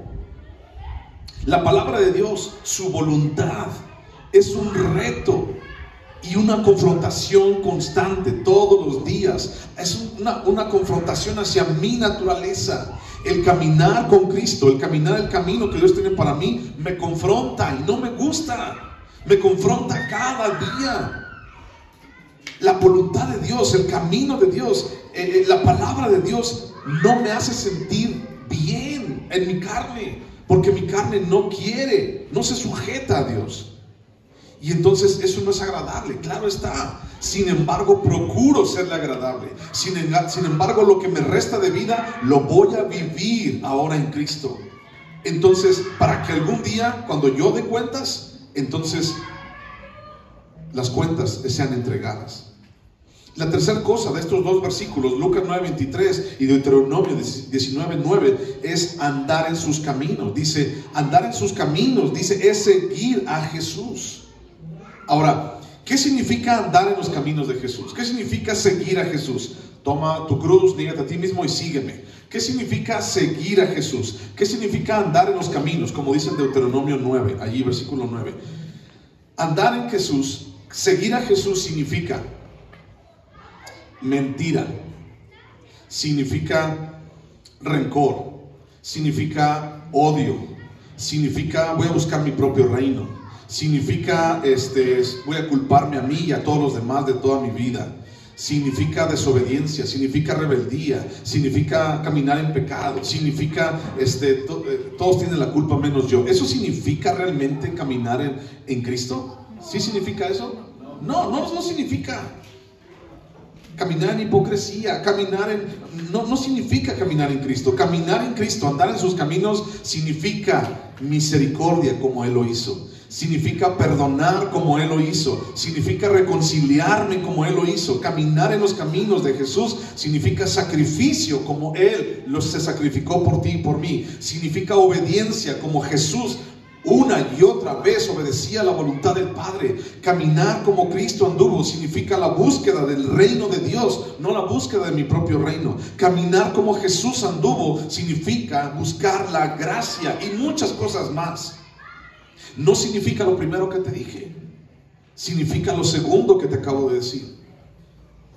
La palabra de Dios, su voluntad, es un reto y una confrontación constante todos los días. Es una confrontación hacia mi naturaleza. El caminar con Cristo, el caminar el camino que Dios tiene para mí, me confronta y no me gusta. Me confronta cada día. La voluntad de Dios, el camino de Dios, la palabra de Dios no me hace sentir bien en mi carne, porque mi carne no quiere, no se sujeta a Dios. Y entonces eso no es agradable, claro está. Sin embargo, procuro serle agradable. Sin embargo, lo que me resta de vida lo voy a vivir ahora en Cristo. Entonces, para que algún día, cuando yo dé cuentas, entonces las cuentas sean entregadas. La tercera cosa de estos dos versículos, Lucas 9:23 y Deuteronomio 19:9, es andar en sus caminos. Dice, andar en sus caminos, dice, es seguir a Jesús. Ahora, ¿qué significa andar en los caminos de Jesús? ¿Qué significa seguir a Jesús? Toma tu cruz, nígate a ti mismo y sígueme. ¿Qué significa seguir a Jesús? ¿Qué significa andar en los caminos? Como dice en Deuteronomio 9, allí versículo 9. Andar en Jesús, seguir a Jesús significa mentira, significa rencor, significa odio, significa voy a buscar mi propio reino, significa voy a culparme a mí y a todos los demás de toda mi vida, significa desobediencia, significa rebeldía, significa caminar en pecado, significa todos tienen la culpa menos yo. ¿Eso significa realmente caminar en Cristo? ¿Sí significa eso? No significa. Caminar en hipocresía, no significa caminar en Cristo. Caminar en Cristo, andar en sus caminos, significa misericordia como Él lo hizo. Significa perdonar como Él lo hizo. Significa reconciliarme como Él lo hizo. Caminar en los caminos de Jesús significa sacrificio como Él se sacrificó por ti y por mí. Significa obediencia como Jesús una y otra vez obedecía la voluntad del Padre. Caminar como Cristo anduvo significa la búsqueda del reino de Dios, no la búsqueda de mi propio reino. Caminar como Jesús anduvo significa buscar la gracia y muchas cosas más. No significa lo primero que te dije, significa lo segundo que te acabo de decir.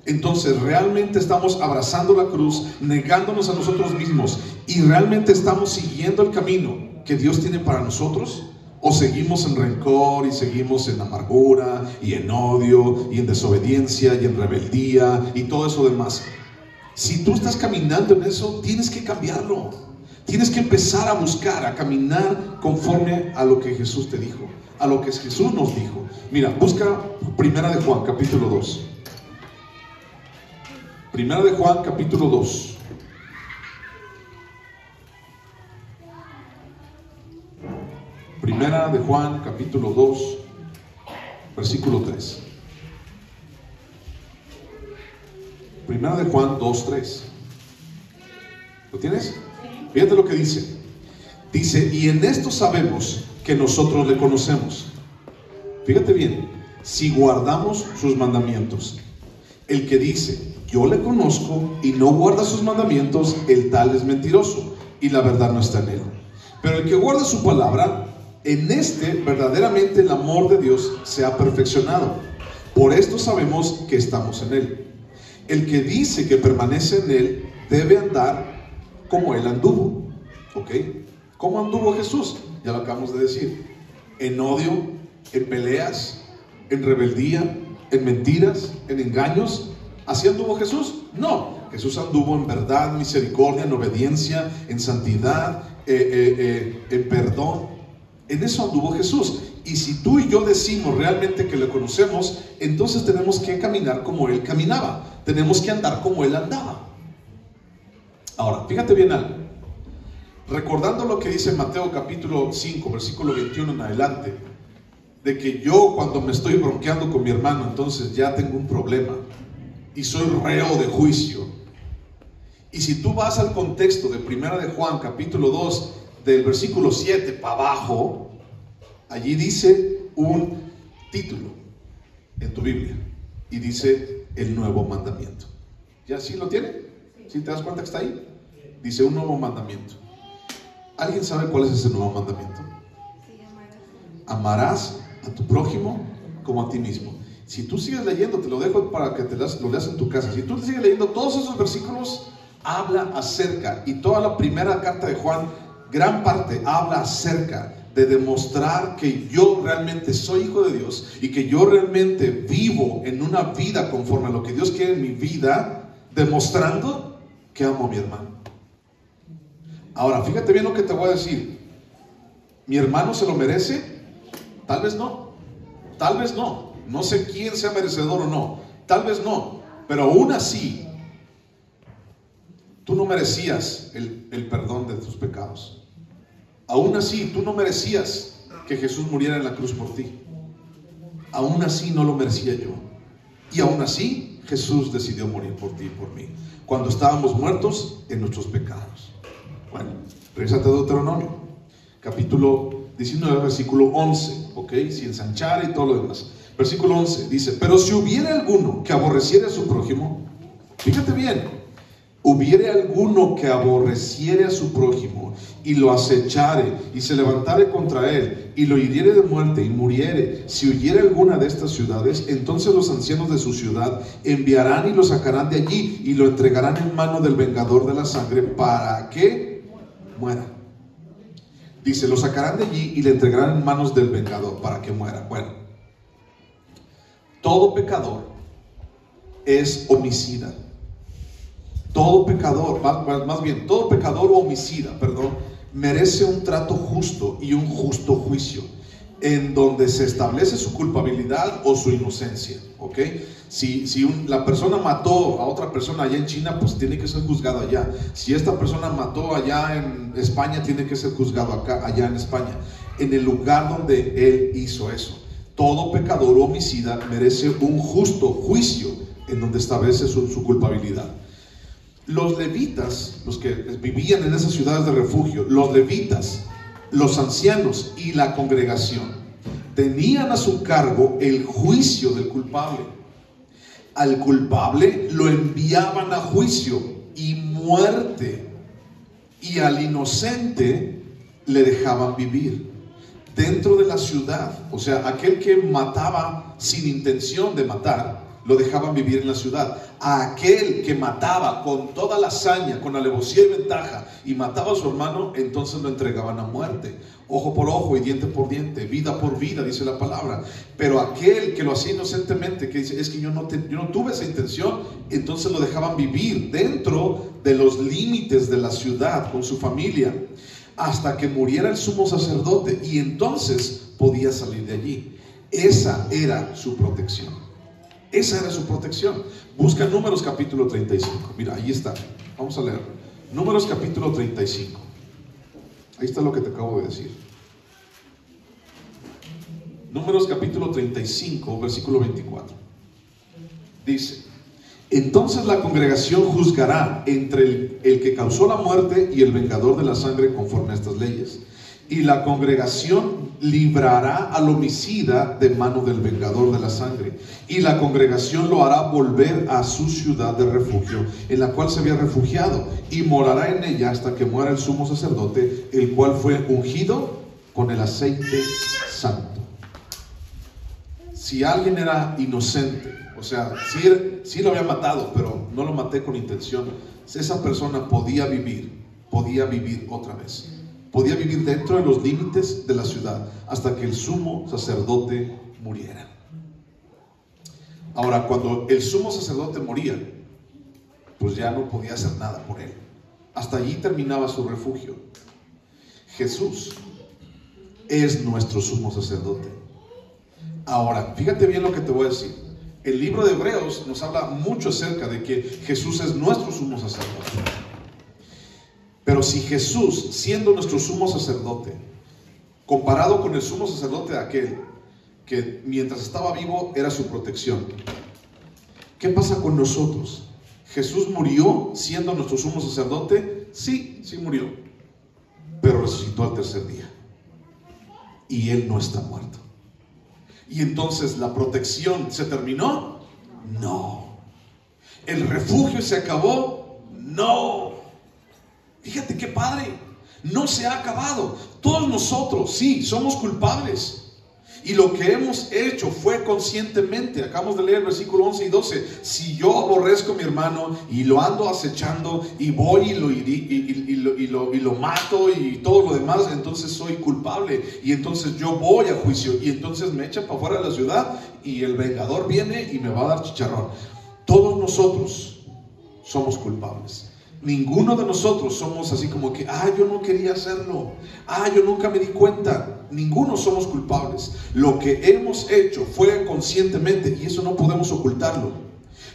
Entonces, ¿realmente estamos abrazando la cruz, negándonos a nosotros mismos y realmente estamos siguiendo el camino que Dios tiene para nosotros? ¿O seguimos en rencor y seguimos en amargura y en odio y en desobediencia y en rebeldía y todo eso demás? Si tú estás caminando en eso, tienes que cambiarlo. Tienes que empezar a buscar, a caminar conforme a lo que Jesús te dijo, a lo que Jesús nos dijo. Mira, busca Primera de Juan, capítulo 2. Primera de Juan, capítulo 2. Primera de Juan, capítulo 2, versículo 3. Primera de Juan 2, 3. ¿Lo tienes? Fíjate lo que dice. Dice, y en esto sabemos que nosotros le conocemos. Fíjate bien, si guardamos sus mandamientos. El que dice, yo le conozco y no guarda sus mandamientos, el tal es mentiroso y la verdad no está en él. Pero el que guarda su palabra, en este verdaderamente el amor de Dios se ha perfeccionado. Por esto sabemos que estamos en él. El que dice que permanece en él debe andar como él anduvo. ¿Ok? ¿Cómo anduvo Jesús? Ya lo acabamos de decir. En odio, en peleas, en rebeldía, en mentiras, en engaños. ¿Así anduvo Jesús? No. Jesús anduvo en verdad, misericordia, en obediencia, en santidad, en perdón. En eso anduvo Jesús. Y si tú y yo decimos realmente que le conocemos, entonces tenemos que caminar como Él caminaba. Tenemos que andar como Él andaba. Ahora, fíjate bien algo. Recordando lo que dice Mateo capítulo 5, versículo 21 en adelante, de que yo cuando me estoy bronqueando con mi hermano, entonces ya tengo un problema y soy reo de juicio. Y si tú vas al contexto de Primera de Juan capítulo 2, del versículo 7 para abajo, allí dice un título en tu Biblia y dice el nuevo mandamiento. ¿Ya sí lo tiene? ¿Sí te das cuenta que está ahí? Dice un nuevo mandamiento. ¿Alguien sabe cuál es ese nuevo mandamiento? Amarás a tu prójimo como a ti mismo. Si tú sigues leyendo, te lo dejo para que lo leas en tu casa. Si tú sigues leyendo todos esos versículos, habla acerca, y toda la primera carta de Juan, gran parte habla acerca de demostrar que yo realmente soy hijo de Dios y que yo realmente vivo en una vida conforme a lo que Dios quiere en mi vida, demostrando que amo a mi hermano. Ahora, fíjate bien lo que te voy a decir. ¿Mi hermano se lo merece? Tal vez no. Tal vez no. No sé quién sea merecedor o no. Tal vez no. Pero aún así, tú no merecías el perdón de tus pecados. Aún así, tú no merecías que Jesús muriera en la cruz por ti. Aún así, no lo merecía yo. Y aún así, Jesús decidió morir por ti y por mí, cuando estábamos muertos en nuestros pecados. Bueno, regresate a Deuteronomio, capítulo 19, versículo 11, ¿ok? Sin ensanchar y todo lo demás. Versículo 11 dice: pero si hubiere alguno que aborreciere a su prójimo, fíjate bien, hubiere alguno que aborreciere a su prójimo y lo acechare y se levantare contra él y lo hiriere de muerte y muriere, si huyere alguna de estas ciudades, entonces los ancianos de su ciudad enviarán y lo sacarán de allí y lo entregarán en mano del vengador de la sangre para que muera. Dice, lo sacarán de allí y le entregarán en manos del vengador para que muera. Bueno, todo pecador es homicida. Todo pecador, más bien, todo pecador o homicida, merece un trato justo y un justo juicio, en donde se establece su culpabilidad o su inocencia, ¿ok? Si la persona mató a otra persona allá en China, pues tiene que ser juzgado allá. Si esta persona mató allá en España, tiene que ser juzgado allá en España, en el lugar donde él hizo eso. Todo pecador o homicida merece un justo juicio, en donde establece su culpabilidad. Los levitas, los que vivían en esas ciudades de refugio, los levitas, los ancianos y la congregación, tenían a su cargo el juicio del culpable. Al culpable lo enviaban a juicio y muerte, y al inocente le dejaban vivir dentro de la ciudad. O sea, aquel que mataba sin intención de matar, lo dejaban vivir en la ciudad. A aquel que mataba con toda la hazaña, con alevosía y ventaja, y mataba a su hermano, entonces lo entregaban a muerte. Ojo por ojo y diente por diente, vida por vida, dice la palabra. Pero aquel que lo hacía inocentemente, que dice, es que yo no tuve esa intención, entonces lo dejaban vivir dentro de los límites de la ciudad, con su familia, hasta que muriera el sumo sacerdote, y entonces podía salir de allí. Esa era su protección. Esa era su protección. Busca Números capítulo 35. Mira, ahí está. Vamos a leer. Números capítulo 35. Ahí está lo que te acabo de decir. Números capítulo 35, versículo 24. Dice: entonces la congregación juzgará entre el que causó la muerte y el vengador de la sangre conforme a estas leyes. Y la congregación librará al homicida de mano del vengador de la sangre. Y la congregación lo hará volver a su ciudad de refugio, en la cual se había refugiado, y morará en ella hasta que muera el sumo sacerdote, el cual fue ungido con el aceite santo. Si alguien era inocente, o sea, sí lo había matado, pero no lo maté con intención, esa persona podía vivir otra vez. Podía vivir dentro de los límites de la ciudad hasta que el sumo sacerdote muriera. Ahora, cuando el sumo sacerdote moría, pues ya no podía hacer nada por él. Hasta allí terminaba su refugio. Jesús es nuestro sumo sacerdote. Ahora, fíjate bien lo que te voy a decir. El libro de Hebreos nos habla mucho acerca de que Jesús es nuestro sumo sacerdote. Pero si Jesús, siendo nuestro sumo sacerdote, comparado con el sumo sacerdote de aquel que mientras estaba vivo era su protección, ¿qué pasa con nosotros? ¿Jesús murió siendo nuestro sumo sacerdote? Sí murió, pero resucitó al tercer día. y él no está muerto. Y entonces, ¿la protección se terminó? No. ¿El refugio se acabó? No. Fíjate qué padre. No se ha acabado. Todos nosotros, sí, somos culpables. Y lo que hemos hecho fue conscientemente. Acabamos de leer el versículo 11 y 12. Si yo aborrezco a mi hermano y lo ando acechando y voy y lo mato y todo lo demás, entonces soy culpable. Y entonces yo voy a juicio. Y entonces me echan para afuera de la ciudad y el vengador viene y me va a dar chicharrón. Todos nosotros somos culpables. Ninguno de nosotros somos así como que, yo no quería hacerlo, yo nunca me di cuenta. Ninguno somos culpables. Lo que hemos hecho fue conscientemente, y eso no podemos ocultarlo.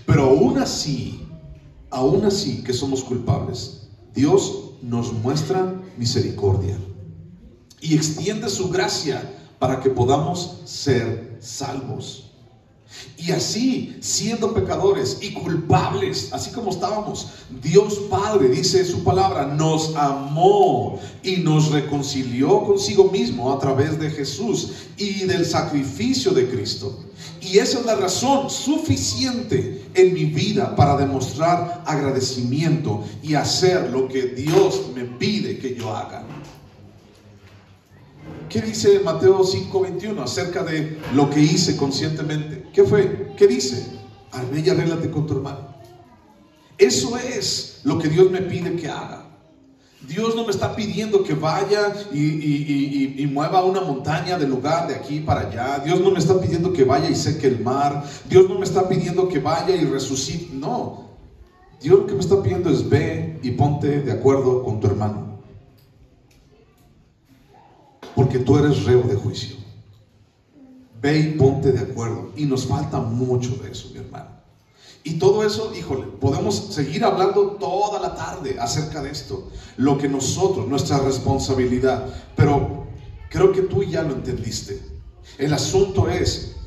Pero aún así que somos culpables, Dios nos muestra misericordia y extiende su gracia para que podamos ser salvos. Y así, siendo pecadores y culpables, así como estábamos, Dios Padre, dice su palabra, nos amó y nos reconcilió consigo mismo a través de Jesús y del sacrificio de Cristo. Y esa es la razón suficiente en mi vida para demostrar agradecimiento y hacer lo que Dios me pide que yo haga. ¿Qué dice Mateo 5:21 acerca de lo que hice conscientemente? ¿Qué fue? ¿Qué dice? Ve y arréglate con tu hermano. Eso es lo que Dios me pide que haga. Dios no me está pidiendo que vaya y mueva una montaña del lugar de aquí para allá. Dios no me está pidiendo que vaya y seque el mar. Dios no me está pidiendo que vaya y resucite. No. Dios lo que me está pidiendo es ve y ponte de acuerdo con tu hermano. Porque tú eres reo de juicio. Ve y ponte de acuerdo. Y nos falta mucho de eso, mi hermano. Y todo eso, híjole, podemos seguir hablando toda la tarde acerca de esto. Lo que nosotros, nuestra responsabilidad. Pero creo que tú ya lo entendiste. El asunto es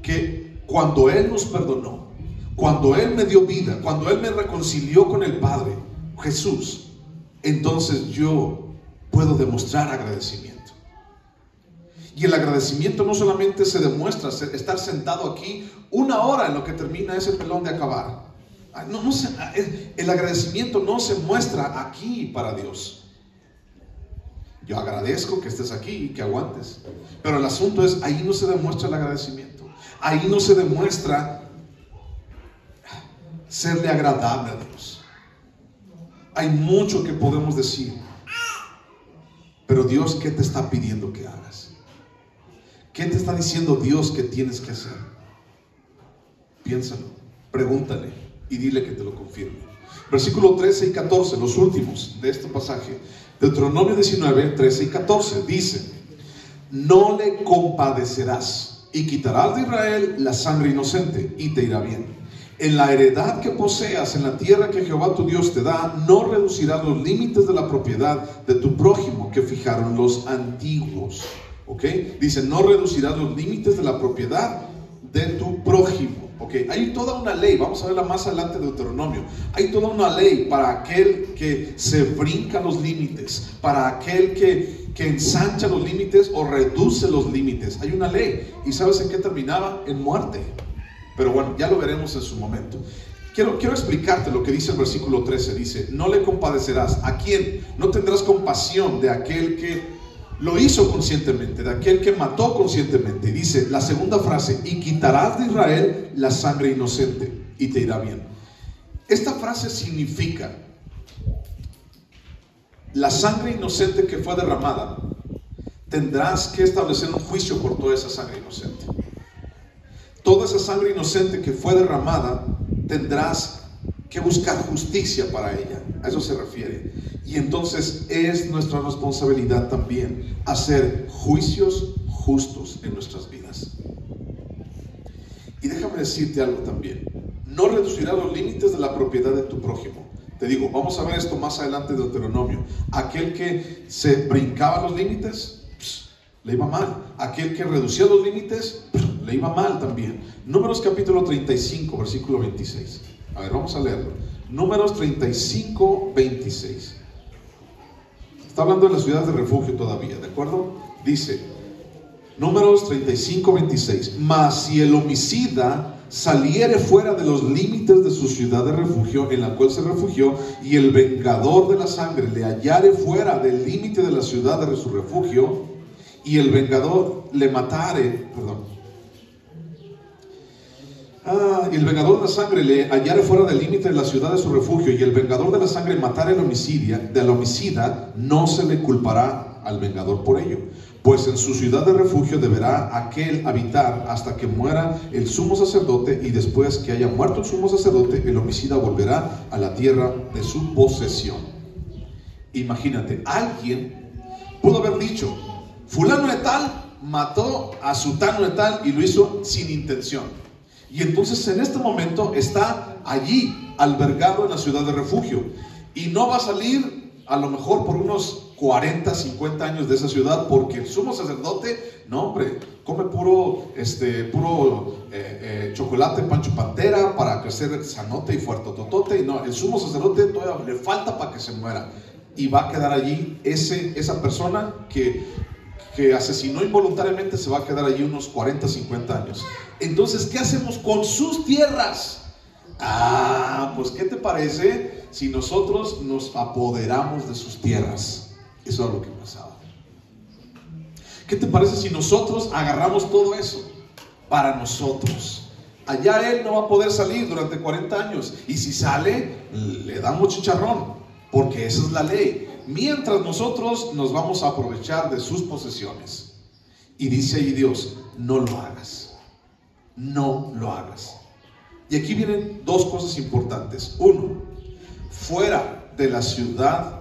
que cuando Él nos perdonó, cuando Él me dio vida, cuando Él me reconcilió con el Padre, Jesús, entonces yo puedo demostrar agradecimiento. Y el agradecimiento no solamente se demuestra estar sentado aquí una hora en lo que termina ese pelón de acabar. El agradecimiento no se muestra aquí para Dios. Yo agradezco que estés aquí y que aguantes. Pero el asunto es, ahí no se demuestra el agradecimiento. Ahí no se demuestra serle agradable a Dios. Hay mucho que podemos decir. Pero Dios, ¿qué te está pidiendo que hagas? ¿Qué te está diciendo Dios que tienes que hacer? Piénsalo, pregúntale y dile que te lo confirme. Versículo 13 y 14, los últimos de este pasaje. Deuteronomio 19, 13 y 14 dice: no le compadecerás y quitarás de Israel la sangre inocente y te irá bien. En la heredad que poseas en la tierra que Jehová tu Dios te da, no reducirás los límites de la propiedad de tu prójimo que fijaron los antiguos. ¿Ok? Dice, no reducirás los límites de la propiedad de tu prójimo. ¿Ok? Hay toda una ley, vamos a verla más adelante de Deuteronomio. Hay toda una ley para aquel que se brinca los límites, para aquel que ensancha los límites o reduce los límites. Hay una ley. ¿Y sabes en qué terminaba? En muerte. Pero bueno, ya lo veremos en su momento. Quiero explicarte lo que dice el versículo 13. Dice, no le compadecerás. ¿A quién? No tendrás compasión de aquel que lo hizo conscientemente, de aquel que mató conscientemente. Y dice la segunda frase, y quitarás de Israel la sangre inocente y te irá bien. Esta frase significa, la sangre inocente que fue derramada, tendrás que establecer un juicio por toda esa sangre inocente. Toda esa sangre inocente que fue derramada, tendrás que buscar justicia para ella. A eso se refiere. Y entonces es nuestra responsabilidad también hacer juicios justos en nuestras vidas. Y déjame decirte algo también. No reducirás los límites de la propiedad de tu prójimo. Te digo, vamos a ver esto más adelante de Deuteronomio. Aquel que se brincaba los límites, le iba mal. Aquel que reducía los límites, le iba mal también. Números capítulo 35, versículo 26. A ver, vamos a leerlo. Números 35, 26. Está hablando de las ciudades de refugio todavía, ¿de acuerdo? Dice, Números 35, 26. Mas si el homicida saliere fuera de los límites de su ciudad de refugio en la cual se refugió, y el vengador de la sangre le hallare fuera del límite de la ciudad de su refugio, y el vengador le matare, y el vengador de la sangre le hallare fuera del límite de la ciudad de su refugio, y el vengador de la sangre matare al homicida, no se le culpará al vengador por ello, pues en su ciudad de refugio deberá aquel habitar hasta que muera el sumo sacerdote, y después que haya muerto el sumo sacerdote, el homicida volverá a la tierra de su posesión. Imagínate, alguien pudo haber dicho: fulano de tal mató a sutano de tal, y lo hizo sin intención. Y entonces en este momento está allí albergado en la ciudad de refugio, y no va a salir a lo mejor por unos 40, 50 años de esa ciudad, porque el sumo sacerdote, no hombre, come puro chocolate Pancho Pantera para crecer sanote y fuertototote, y no, el sumo sacerdote todavía le falta para que se muera, y va a quedar allí esa persona que asesinó involuntariamente, se va a quedar allí unos 40, 50 años. Entonces, ¿qué hacemos con sus tierras? Pues ¿qué te parece si nosotros nos apoderamos de sus tierras? Eso es lo que pasaba. ¿Qué te parece si nosotros agarramos todo eso para nosotros? Allá él no va a poder salir durante 40 años, y si sale, le damos chicharrón, porque esa es la ley. Mientras nosotros nos vamos a aprovechar de sus posesiones. Y dice ahí Dios: no lo hagas, no lo hagas. Y aquí vienen dos cosas importantes. Uno, fuera de la ciudad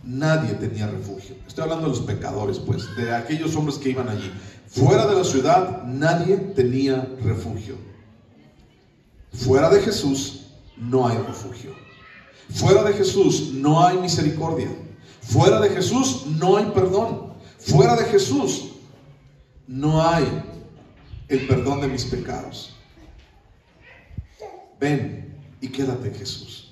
nadie tenía refugio. Estoy hablando de los pecadores, pues, de aquellos hombres que iban allí. Fuera de la ciudad nadie tenía refugio. Fuera de Jesús no hay refugio. Fuera de Jesús no hay misericordia. Fuera de Jesús no hay perdón. Fuera de Jesús no hay el perdón de mis pecados. Ven y quédate en Jesús.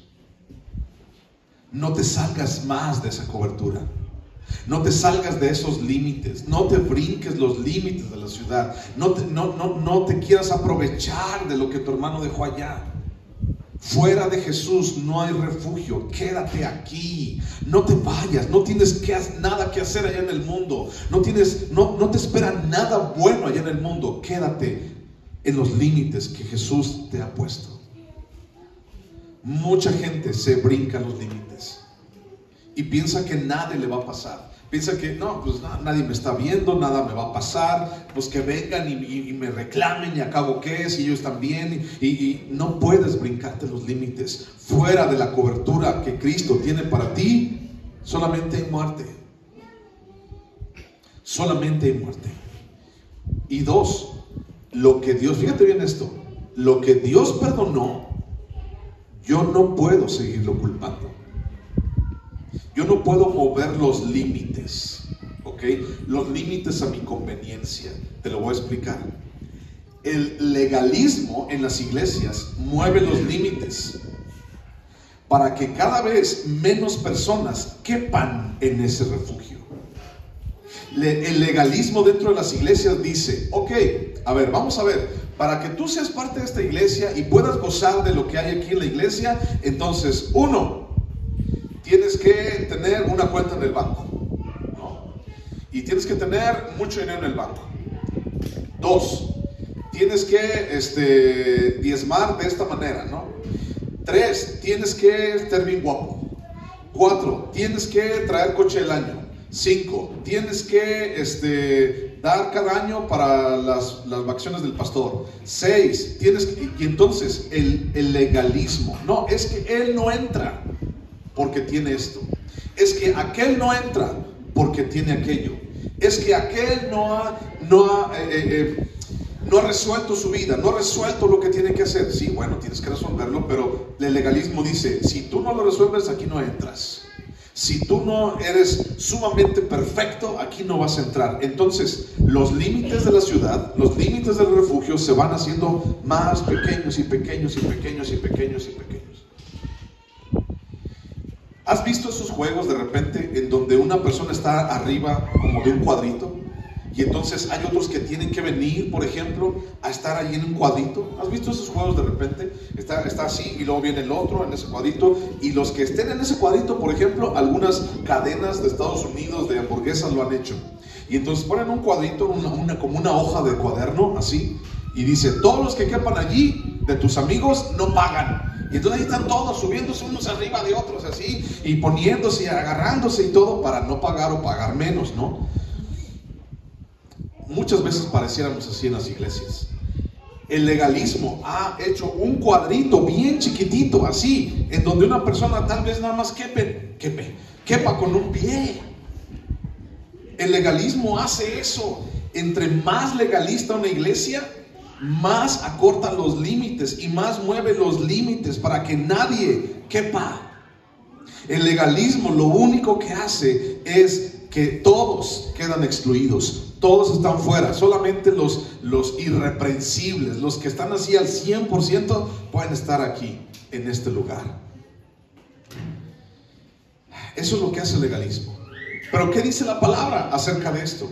No te salgas más de esa cobertura. No te salgas de esos límites. No te brinques los límites de la ciudad. No te quieras aprovechar de lo que tu hermano dejó allá. Fuera de Jesús no hay refugio. Quédate aquí. No te vayas. No tienes nada que hacer allá en el mundo. No te espera nada bueno allá en el mundo. Quédate en los límites que Jesús te ha puesto. Mucha gente se brinca los límites y piensa que nada le va a pasar. Piensa que nadie me está viendo, nada me va a pasar, pues que vengan y me reclamen, y acabo qué, si ellos están bien. Y no puedes brincarte los límites. Fuera de la cobertura que Cristo tiene para ti, solamente hay muerte. Solamente hay muerte. Y dos, fíjate bien esto, lo que Dios perdonó, yo no puedo seguirlo culpando. Yo no puedo mover los límites, ¿ok? Los límites a mi conveniencia. Te lo voy a explicar. El legalismo en las iglesias mueve los límites para que cada vez menos personas quepan en ese refugio. El legalismo dentro de las iglesias dice: ok, a ver, vamos a ver, para que tú seas parte de esta iglesia y puedas gozar de lo que hay aquí en la iglesia, entonces, uno, tienes que tener una cuenta en el banco, ¿no? Y tienes que tener mucho dinero en el banco. Dos, tienes que diezmar de esta manera, ¿no? Tres, tienes que estar bien guapo. Cuatro, tienes que traer coche del año. 5, tienes que dar cada año para las vacaciones del pastor. 6, y entonces el legalismo, no, es que él no entra porque tiene esto, es que aquel no entra porque tiene aquello, es que aquel no ha resuelto su vida, no ha resuelto lo que tiene que hacer. Sí, bueno, tienes que resolverlo, pero el legalismo dice: si tú no lo resuelves, aquí no entras. Si tú no eres sumamente perfecto, aquí no vas a entrar. Entonces, los límites de la ciudad, los límites del refugio se van haciendo más pequeños y pequeños y pequeños y pequeños y pequeños. ¿Has visto esos juegos de repente en donde una persona está arriba como de un cuadrito Y entonces hay otros que tienen que venir, por ejemplo, a estar ahí en un cuadrito. ¿Has visto esos juegos de repente? Está así y luego viene el otro en ese cuadrito. Y los que estén en ese cuadrito, por ejemplo, algunas cadenas de Estados Unidos de hamburguesas lo han hecho. Y entonces ponen un cuadrito, como una hoja de cuaderno, así. Y dice, todos los que quepan allí, de tus amigos, no pagan. Y entonces ahí están todos subiéndose unos arriba de otros, así. Y poniéndose y agarrándose y todo para no pagar o pagar menos, ¿no? Muchas veces pareciéramos así en las iglesias. El legalismo ha hecho un cuadrito bien chiquitito, así, en donde una persona tal vez nada más quepa con un pie. El legalismo hace eso. Entre más legalista una iglesia, más acorta los límites y más mueve los límites para que nadie quepa. El legalismo lo único que hace es que todos quedan excluidos, todos están fuera, solamente los irreprensibles, los que están así al 100% pueden estar aquí, en este lugar. Eso es lo que hace el legalismo. Pero ¿qué dice la palabra acerca de esto?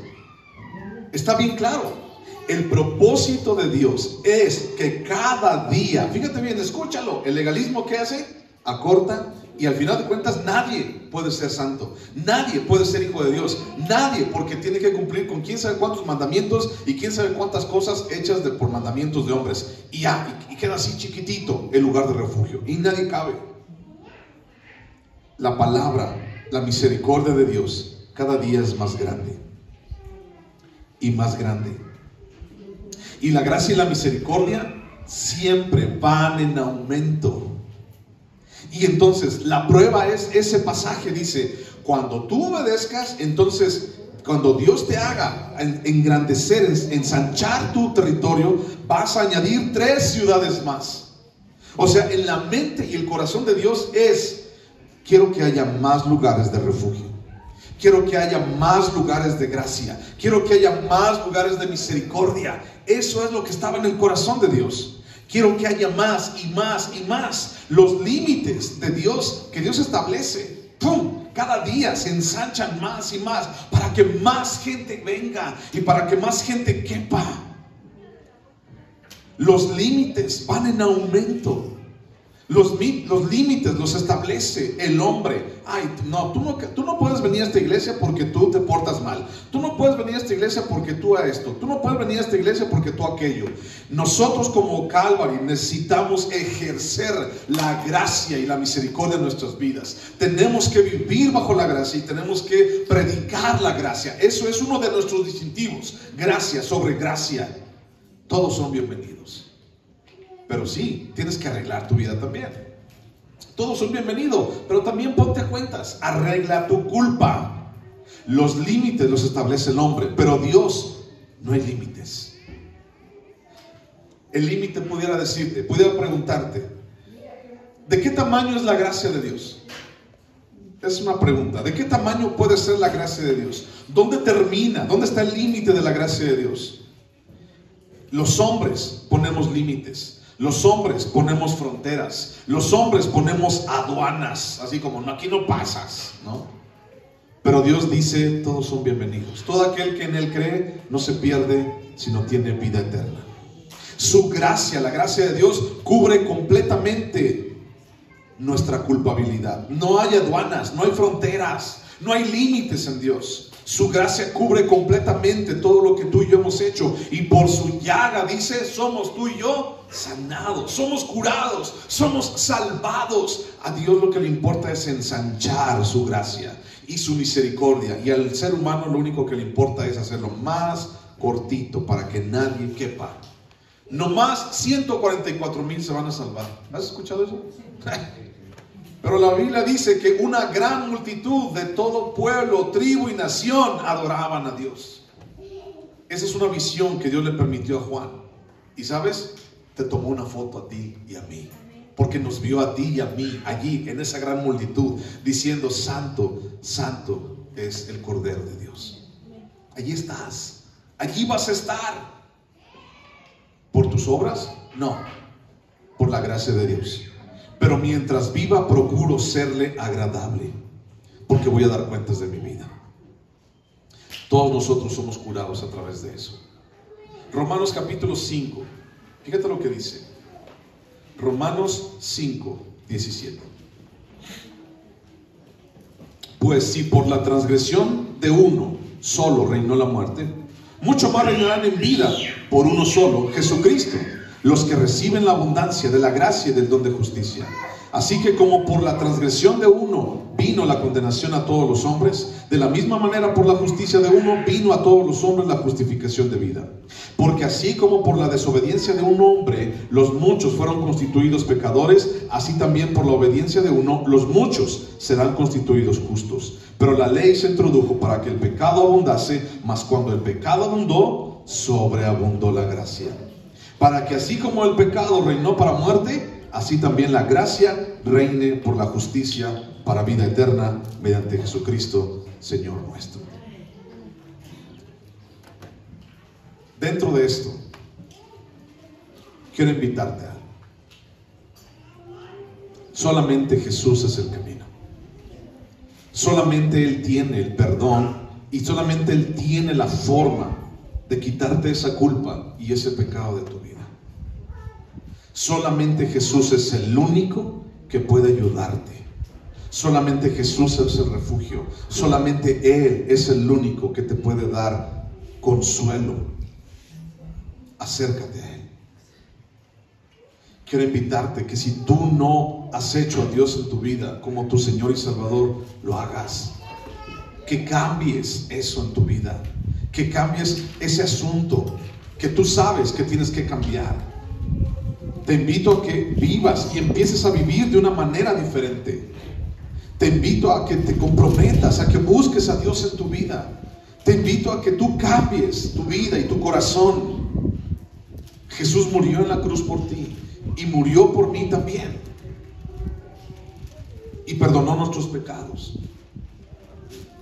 Está bien claro. El propósito de Dios es que cada día, fíjate bien, escúchalo, el legalismo ¿qué hace? Acorta. Y al final de cuentas nadie puede ser santo, nadie puede ser hijo de Dios, nadie, porque tiene que cumplir con quién sabe cuántos mandamientos y quién sabe cuántas cosas hechas por mandamientos de hombres. Y queda así chiquitito el lugar de refugio y nadie cabe. La palabra, la misericordia de Dios cada día es más grande y más grande. Y la gracia y la misericordia siempre van en aumento. Y entonces la prueba es ese pasaje, dice, cuando tú obedezcas, entonces cuando Dios te haga engrandecer, ensanchar tu territorio, vas a añadir 3 ciudades más. O sea, en la mente y el corazón de Dios es, quiero que haya más lugares de refugio, quiero que haya más lugares de gracia, quiero que haya más lugares de misericordia. Eso es lo que estaba en el corazón de Dios. Quiero que haya más y más y más. Los límites de Dios que Dios establece, ¡pum!, cada día se ensanchan más y más para que más gente venga y para que más gente quepa. Los límites van en aumento. Los límites los establece el hombre. Ay, no, tú no puedes venir a esta iglesia porque tú te portas mal. Tú no puedes venir a esta iglesia porque tú a esto. Tú no puedes venir a esta iglesia porque tú aquello. Nosotros como Calvary necesitamos ejercer la gracia y la misericordia en nuestras vidas. Tenemos que vivir bajo la gracia y tenemos que predicar la gracia. Eso es uno de nuestros distintivos. Gracia sobre gracia. Todos son bienvenidos. Pero sí, tienes que arreglar tu vida también. Todos son bienvenidos, pero también ponte a cuentas. Arregla tu culpa. Los límites los establece el hombre, pero Dios no hay límites. El límite pudiera decirte, pudiera preguntarte, ¿de qué tamaño es la gracia de Dios? Es una pregunta. ¿De qué tamaño puede ser la gracia de Dios? ¿Dónde termina? ¿Dónde está el límite de la gracia de Dios? Los hombres ponemos límites. Los hombres ponemos fronteras. Los hombres ponemos aduanas. Así como, no, aquí no pasas, ¿no? Pero Dios dice, todos son bienvenidos. Todo aquel que en Él cree no se pierde, sino tiene vida eterna. Su gracia, la gracia de Dios, cubre completamente nuestra culpabilidad. No hay aduanas, no hay fronteras, no hay límites en Dios. Su gracia cubre completamente todo lo que tú y yo hemos hecho. Y por su llaga, dice, somos tú y yo sanados, somos curados, somos salvados. A Dios lo que le importa es ensanchar su gracia y su misericordia. Y al ser humano lo único que le importa es hacerlo más cortito para que nadie quepa. No más 144,000 se van a salvar. ¿Has escuchado eso? Pero la Biblia dice que una gran multitud de todo pueblo, tribu y nación adoraban a Dios. Esa es una visión que Dios le permitió a Juan. Y sabes, te tomó una foto a ti y a mí, porque nos vio a ti y a mí allí en esa gran multitud diciendo, santo, santo es el Cordero de Dios. Allí estás, allí vas a estar. ¿Por tus obras? No, por la gracia de Dios. Pero mientras viva procuro serle agradable, porque voy a dar cuentas de mi vida. Todos nosotros somos curados a través de eso. Romanos capítulo 5, fíjate lo que dice. Romanos 5, 17. Pues si por la transgresión de uno solo reinó la muerte, mucho más reinarán en vida por uno solo, Jesucristo, los que reciben la abundancia de la gracia y del don de justicia. Así que como por la transgresión de uno vino la condenación a todos los hombres, de la misma manera por la justicia de uno vino a todos los hombres la justificación de vida. Porque así como por la desobediencia de un hombre los muchos fueron constituidos pecadores, así también por la obediencia de uno los muchos serán constituidos justos. Pero la ley se introdujo para que el pecado abundase, mas cuando el pecado abundó, sobreabundó la gracia. Para que así como el pecado reinó para muerte, así también la gracia reine por la justicia para vida eterna mediante Jesucristo, Señor nuestro. Dentro de esto, quiero invitarte a algo. Solamente Jesús es el camino. Solamente Él tiene el perdón y solamente Él tiene la forma de quitarte esa culpa y ese pecado de tu vida. Solamente Jesús es el único que puede ayudarte. Solamente Jesús es el refugio. Solamente Él es el único que te puede dar consuelo. Acércate a Él. Quiero invitarte que si tú no has hecho a Dios en tu vida como tu Señor y Salvador, lo hagas. Que cambies eso en tu vida. Que cambies ese asunto que tú sabes que tienes que cambiar. Te invito a que vivas y empieces a vivir de una manera diferente. Te invito a que te comprometas, a que busques a Dios en tu vida. Te invito a que tú cambies tu vida y tu corazón. Jesús murió en la cruz por ti y murió por mí también. Y perdonó nuestros pecados.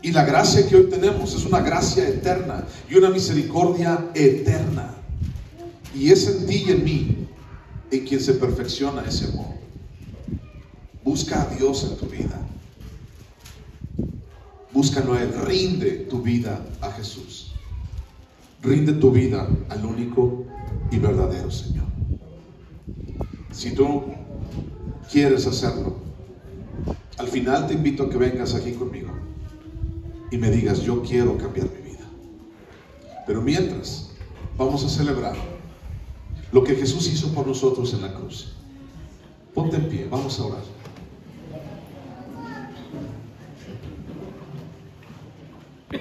Y la gracia que hoy tenemos es una gracia eterna y una misericordia eterna. Y es en ti y en mí en quien se perfecciona ese amor. Busca a Dios en tu vida. Búscalo a Él. Rinde tu vida a Jesús. Rinde tu vida al único y verdadero Señor. Si tú quieres hacerlo, al final te invito a que vengas aquí conmigo y me digas: yo quiero cambiar mi vida. Pero mientras, vamos a celebrar lo que Jesús hizo por nosotros en la cruz. Ponte en pie, vamos a orar.